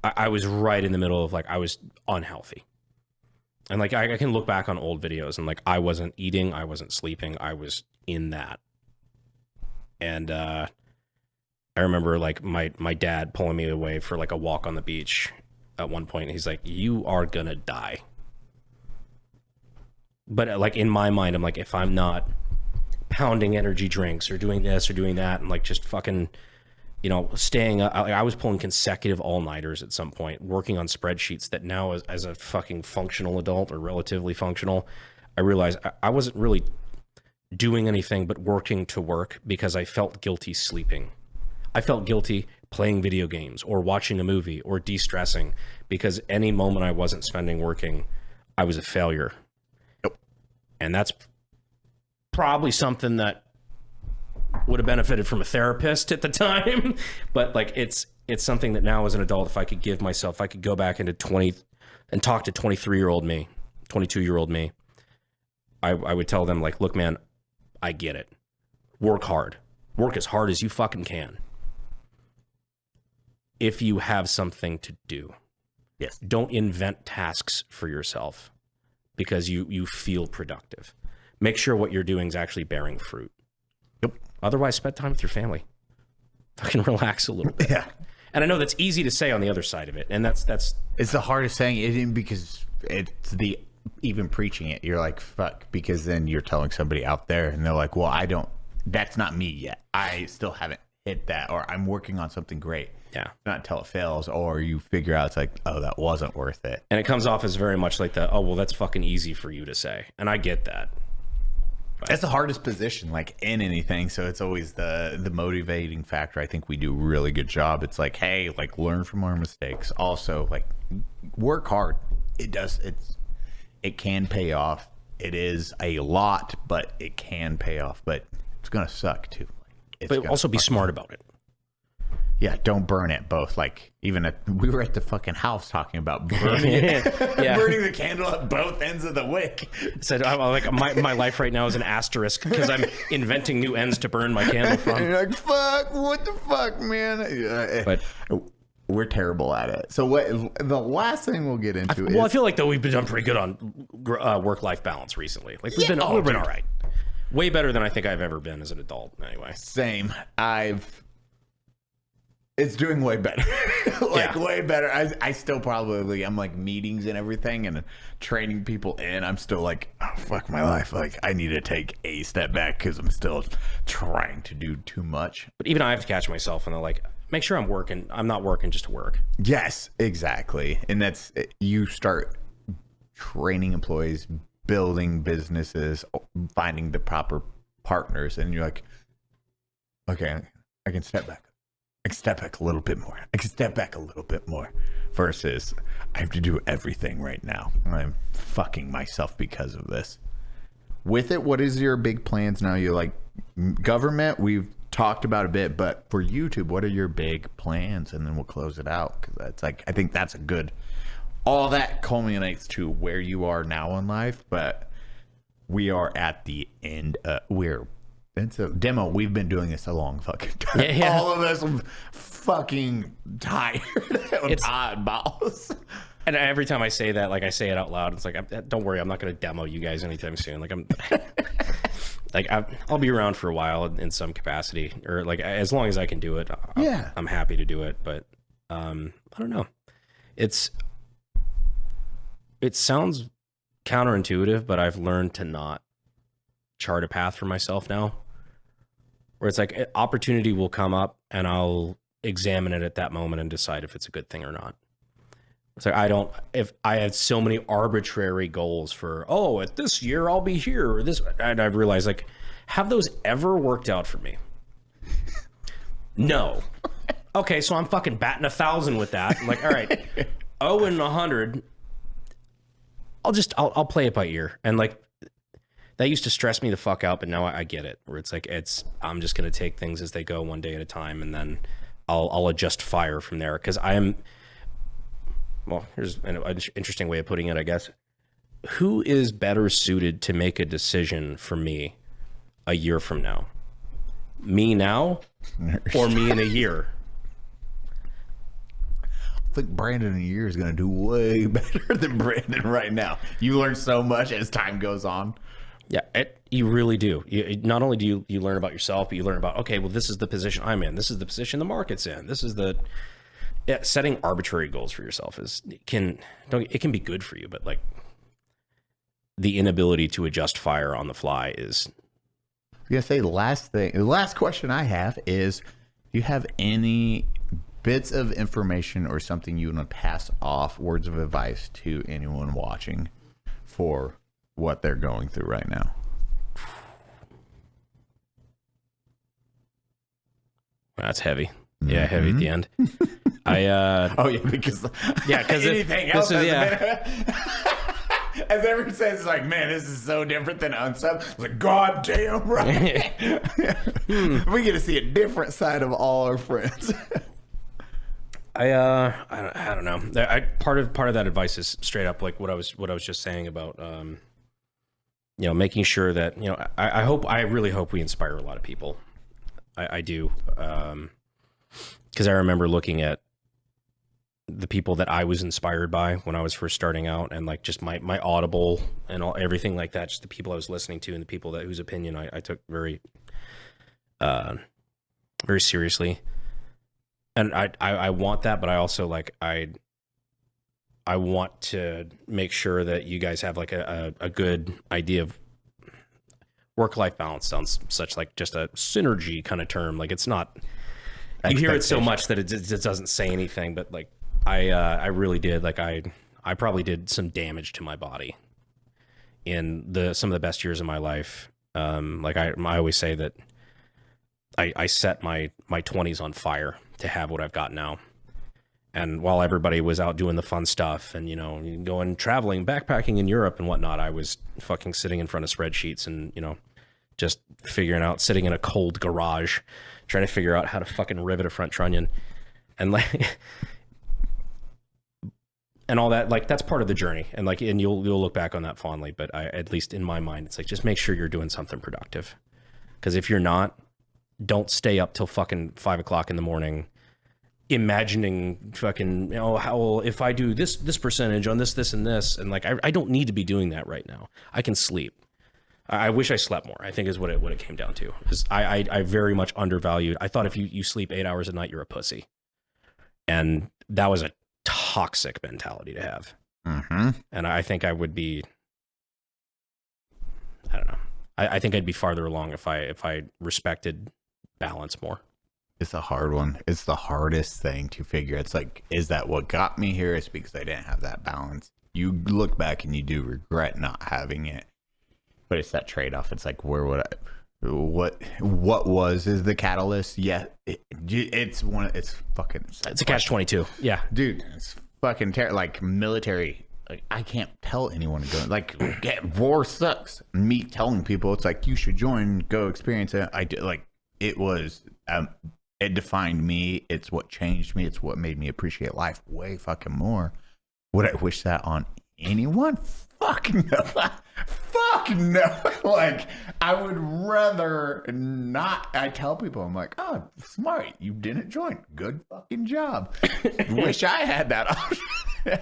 I was right in the middle of like, I was unhealthy. And like, I can look back on old videos and like, I wasn't eating, I wasn't sleeping, I was in that. And, I remember like my dad pulling me away for like a walk on the beach at one point. And he's like, you are gonna die. But like in my mind, I'm like, if I'm not pounding energy drinks or doing this or doing that and like just fucking, staying up, I was pulling consecutive all-nighters at some point, working on spreadsheets that now as a fucking functional adult or relatively functional, I realized I wasn't really doing anything but working to work because I felt guilty sleeping. I felt guilty playing video games or watching a movie or de-stressing because any moment I wasn't spending working, I was a failure. Yep. And that's probably something that would have benefited from a therapist at the time. But like, it's something that now as an adult, if I could go back into 20 and talk to 23-year-old me, 22-year-old me, I would tell them like, look, man, I get it. Work hard. Work as hard as you fucking can. If you have something to do. Yes. Don't invent tasks for yourself because you feel productive. Make sure what you're doing is actually bearing fruit. Yep. Otherwise, spend time with your family. Fucking relax a little bit. Yeah. And I know that's easy to say on the other side of it. And that's it's the hardest saying because it's the even preaching it. You're like, fuck, because then you're telling somebody out there and they're like, well, that's not me yet. I still haven't hit that, or I'm working on something great. Yeah. Not until it fails, or you figure out it's like, oh, that wasn't worth it. And it comes off as very much like that's fucking easy for you to say. And I get that. But that's the hardest position, like in anything. So it's always the motivating factor. I think we do a really good job. It's like, hey, like learn from our mistakes. Also, like work hard. It can pay off. It is a lot, but it can pay off. But it's gonna suck too. But also be smart about it. Yeah, don't burn it both. Like even we were at the fucking house talking about burning it. Burning the candle at both ends of the wick. Said like my life right now is an asterisk because I'm inventing new ends to burn my candle from. And you're like, fuck, what the fuck, man? But we're terrible at it. So the last thing we'll get into is... Well, I feel like though we've been done pretty good on work-life balance recently. Like we've been all right. Way better than I think I've ever been as an adult anyway. Same. It's doing way better. Way better. I still probably, I'm like meetings and everything and training people in. I'm still like, oh, fuck my life. Like I need to take a step back because I'm still trying to do too much. But even I have to catch myself and they're like, make sure I'm working. I'm not working just to work. Yes, exactly. And that's, you start training employees, building businesses, finding the proper partners. And you're like, okay, I can step back. I can step back a little bit more. I can step back a little bit more versus I have to do everything right now. I'm fucking myself because of this. With it, what is your big plans now? You're like government, we've talked about a bit, but for YouTube, what are your big plans? And then we'll close it out because that's like, I think that's a good, all that culminates to where you are now in life, but we are at the end. It's a demo. We've been doing this a long fucking time. Yeah. All of us are fucking tired. It's odd balls. And every time I say that, like I say it out loud, it's like, don't worry, I'm not going to demo you guys anytime soon. Like I'll be around for a while in some capacity, or like as long as I can do it. I'm happy to do it. But I don't know. It sounds counterintuitive, but I've learned to not chart a path for myself now, where it's like opportunity will come up and I'll examine it at that moment and decide if it's a good thing or not. It's like if I had so many arbitrary goals for, at this year I'll be here, or this, and I've realized, like, have those ever worked out for me? No. Okay, so I'm fucking batting 1,000 with that. I'm like, all right, 0 and 100. I'll play it by ear. And like, that used to stress me the fuck out, but now I get it. Where it's like, I'm just gonna take things as they go, one day at a time, and then I'll adjust fire from there. Because well, here's an interesting way of putting it, I guess. Who is better suited to make a decision for me a year from now? Me now or me in a year? I think Brandon in a year is going to do way better than Brandon right now. You learn so much as time goes on. Yeah, you really do. Not only do you learn about yourself, but you learn about, okay, well, this is the position I'm in. This is the position the market's in. This is setting arbitrary goals for yourself it can be good for you, but like the inability to adjust fire on the fly is. I was gonna say the last question I have is, do you have any bits of information or something you want to pass off, words of advice to anyone watching for what they're going through right now? That's heavy. Yeah, heavy at the end. Because anything else has as everyone says, it's like, man, this is so different than unsub. It's like, God damn right. We get to see a different side of all our friends. I don't know. Part of that advice is straight up like what I was just saying about making sure that I really hope we inspire a lot of people. I do. Because I remember looking at the people that I was inspired by when I was first starting out, and like just my Audible and everything like that, just the people I was listening to and the people whose opinion I took very, very seriously. And I want that, but I also like, I want to make sure that you guys have like a good idea of work-life balance. Sounds such like just a synergy kind of term. Like it's not, you hear it so much that it just doesn't say anything, but like I really did. Like I probably did some damage to my body in some of the best years of my life. Like I always say that I set my 20s on fire to have what I've got now. And while everybody was out doing the fun stuff and, going traveling, backpacking in Europe and whatnot, I was fucking sitting in front of spreadsheets and, just figuring out, sitting in a cold garage, trying to figure out how to fucking rivet a front trunnion. And like, and all that, like, that's part of the journey. And like, and you'll look back on that fondly, but at least in my mind, it's like, just make sure you're doing something productive. Because if you're not, don't stay up till fucking 5 o'clock in the morning imagining fucking, how if I do this percentage on this and this, and like, I don't need to be doing that right now. I can sleep. I wish I slept more, I think is what it came down to. Is I very much undervalued. I thought if you sleep 8 hours a night, you're a pussy. And that was a toxic mentality to have. Mm-hmm. And I think I would be, I don't know. I think I'd be farther along if I respected balance more. It's a hard one. It's the hardest thing to figure. It's like, is that what got me here? It's because I didn't have that balance. You look back and you do regret not having it. But it's that trade-off. It's like, what is the catalyst? Yeah, it's fucking. It's a catch-22. Yeah, dude, it's fucking like military. Like, I can't tell anyone to go. Like, war sucks. Me telling people it's like, you should join, go experience it. I did. Like, it was. It defined me. It's what changed me. It's what made me appreciate life way fucking more. Would I wish that on anyone? Fuck no. Fuck no. Like, I would rather not. I tell people, I'm like, oh, smart. You didn't join. Good fucking job. Wish I had that option.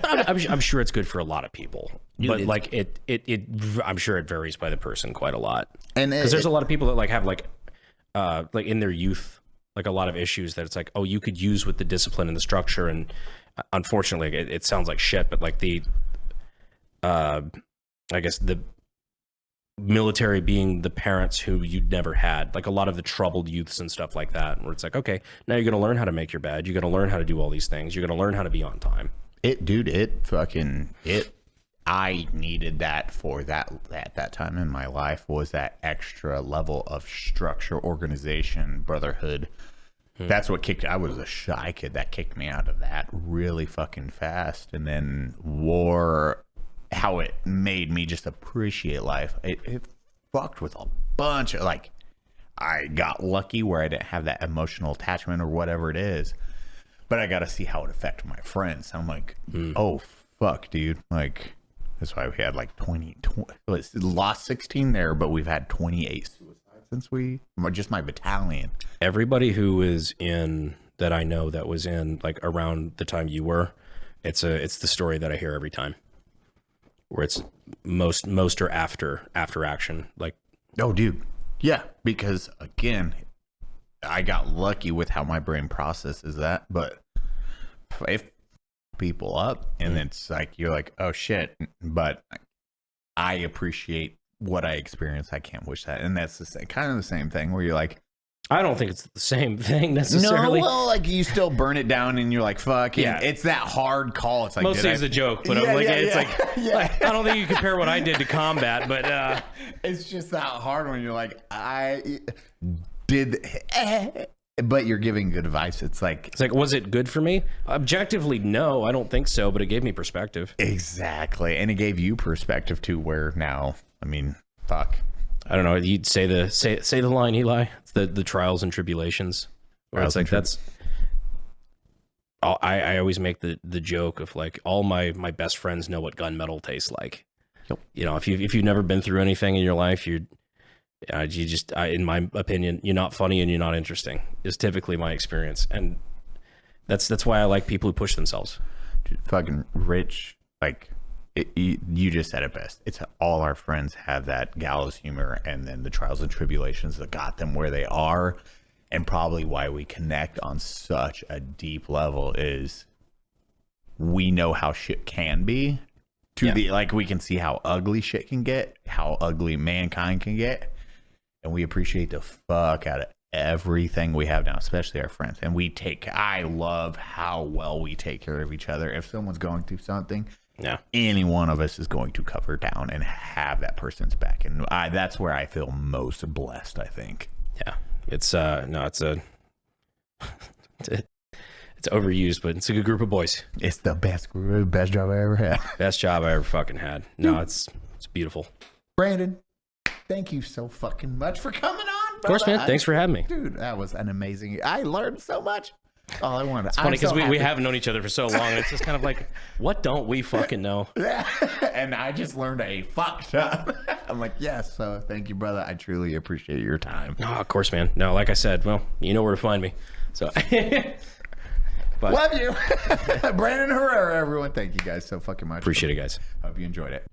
I'm sure it's good for a lot of people, Dude, but like I'm sure it varies by the person quite a lot. And because there's a lot of people that like have like in their youth, like a lot of issues that it's like, oh, you could use with the discipline and the structure. And unfortunately, it sounds like shit, but like I guess the military being the parents who you'd never had, like a lot of the troubled youths and stuff like that, where it's like, okay, now you're going to learn how to make your bed. You're going to learn how to do all these things. You're going to learn how to be on time. I needed that for that at that time in my life, was that extra level of structure, organization, brotherhood. That's what I was a shy kid. That kicked me out of that really fucking fast. And then how it made me just appreciate life. It fucked with a bunch of, like, I got lucky where I didn't have that emotional attachment or whatever it is, but I got to see how it affected my friends. I'm like, oh fuck, dude. Like, that's why we had like 20 lost 16 there, but we've had 28 suicides since just my battalion. Everybody who is in that I know that was in like around the time you were, it's the story that I hear every time, where it's most are after action. Like, oh dude, yeah, because again, I got lucky with how my brain processes that, but if people up and it's like, you're like, oh shit, but I appreciate what I experienced. I can't wish that. And that's kind of the same thing where you're like, I don't think it's the same thing necessarily. No, well, like you still burn it down and you're like, fuck. Yeah. It's that hard call. It's like, mostly it's a joke, but I'm like, it's like, like, I don't think you compare what I did to combat, but it's just that hard when you're like, I did, but you're giving good advice. It's like, was it good for me? Objectively, no, I don't think so, but it gave me perspective. Exactly. And it gave you perspective too, where now, I mean, fuck. I don't know. You'd say the line, Eli. It's the trials and tribulations. Where it's like I always make the joke of like, all my best friends know what gunmetal tastes like. Yep. You know, if you've never been through anything in your life, you just in my opinion, you're not funny and you're not interesting. Is typically my experience, and that's why I like people who push themselves. Dude, fucking Rich, like. You just said it best. It's all our friends have that gallows humor, and then the trials and tribulations that got them where they are, and probably why we connect on such a deep level is we know how shit can be. Like, we can see how ugly shit can get, how ugly mankind can get, and we appreciate the fuck out of everything we have now, especially our friends. And I love how well we take care of each other. If someone's going through something, yeah, any one of us is going to cover down and have that person's back, and that's where I feel most blessed, I think. Yeah, it's it's overused, but it's a good group of boys. It's the best job I ever had. Best job I ever fucking had. No, it's beautiful. Brandon, thank you so fucking much for coming on, brother. Of course, man. Thanks for having me, dude. That was an amazing. I learned so much. All I wanted. It's funny because we haven't known each other for so long. And it's just kind of like, what don't we fucking know? Yeah. And I just learned a fuck ton. I'm like, yes. So thank you, brother. I truly appreciate your time. Oh, of course, man. No, like I said, well, you know where to find me. So, but, love you, Brandon Herrera. Everyone, thank you guys so fucking much. Appreciate it, guys. Hope you enjoyed it.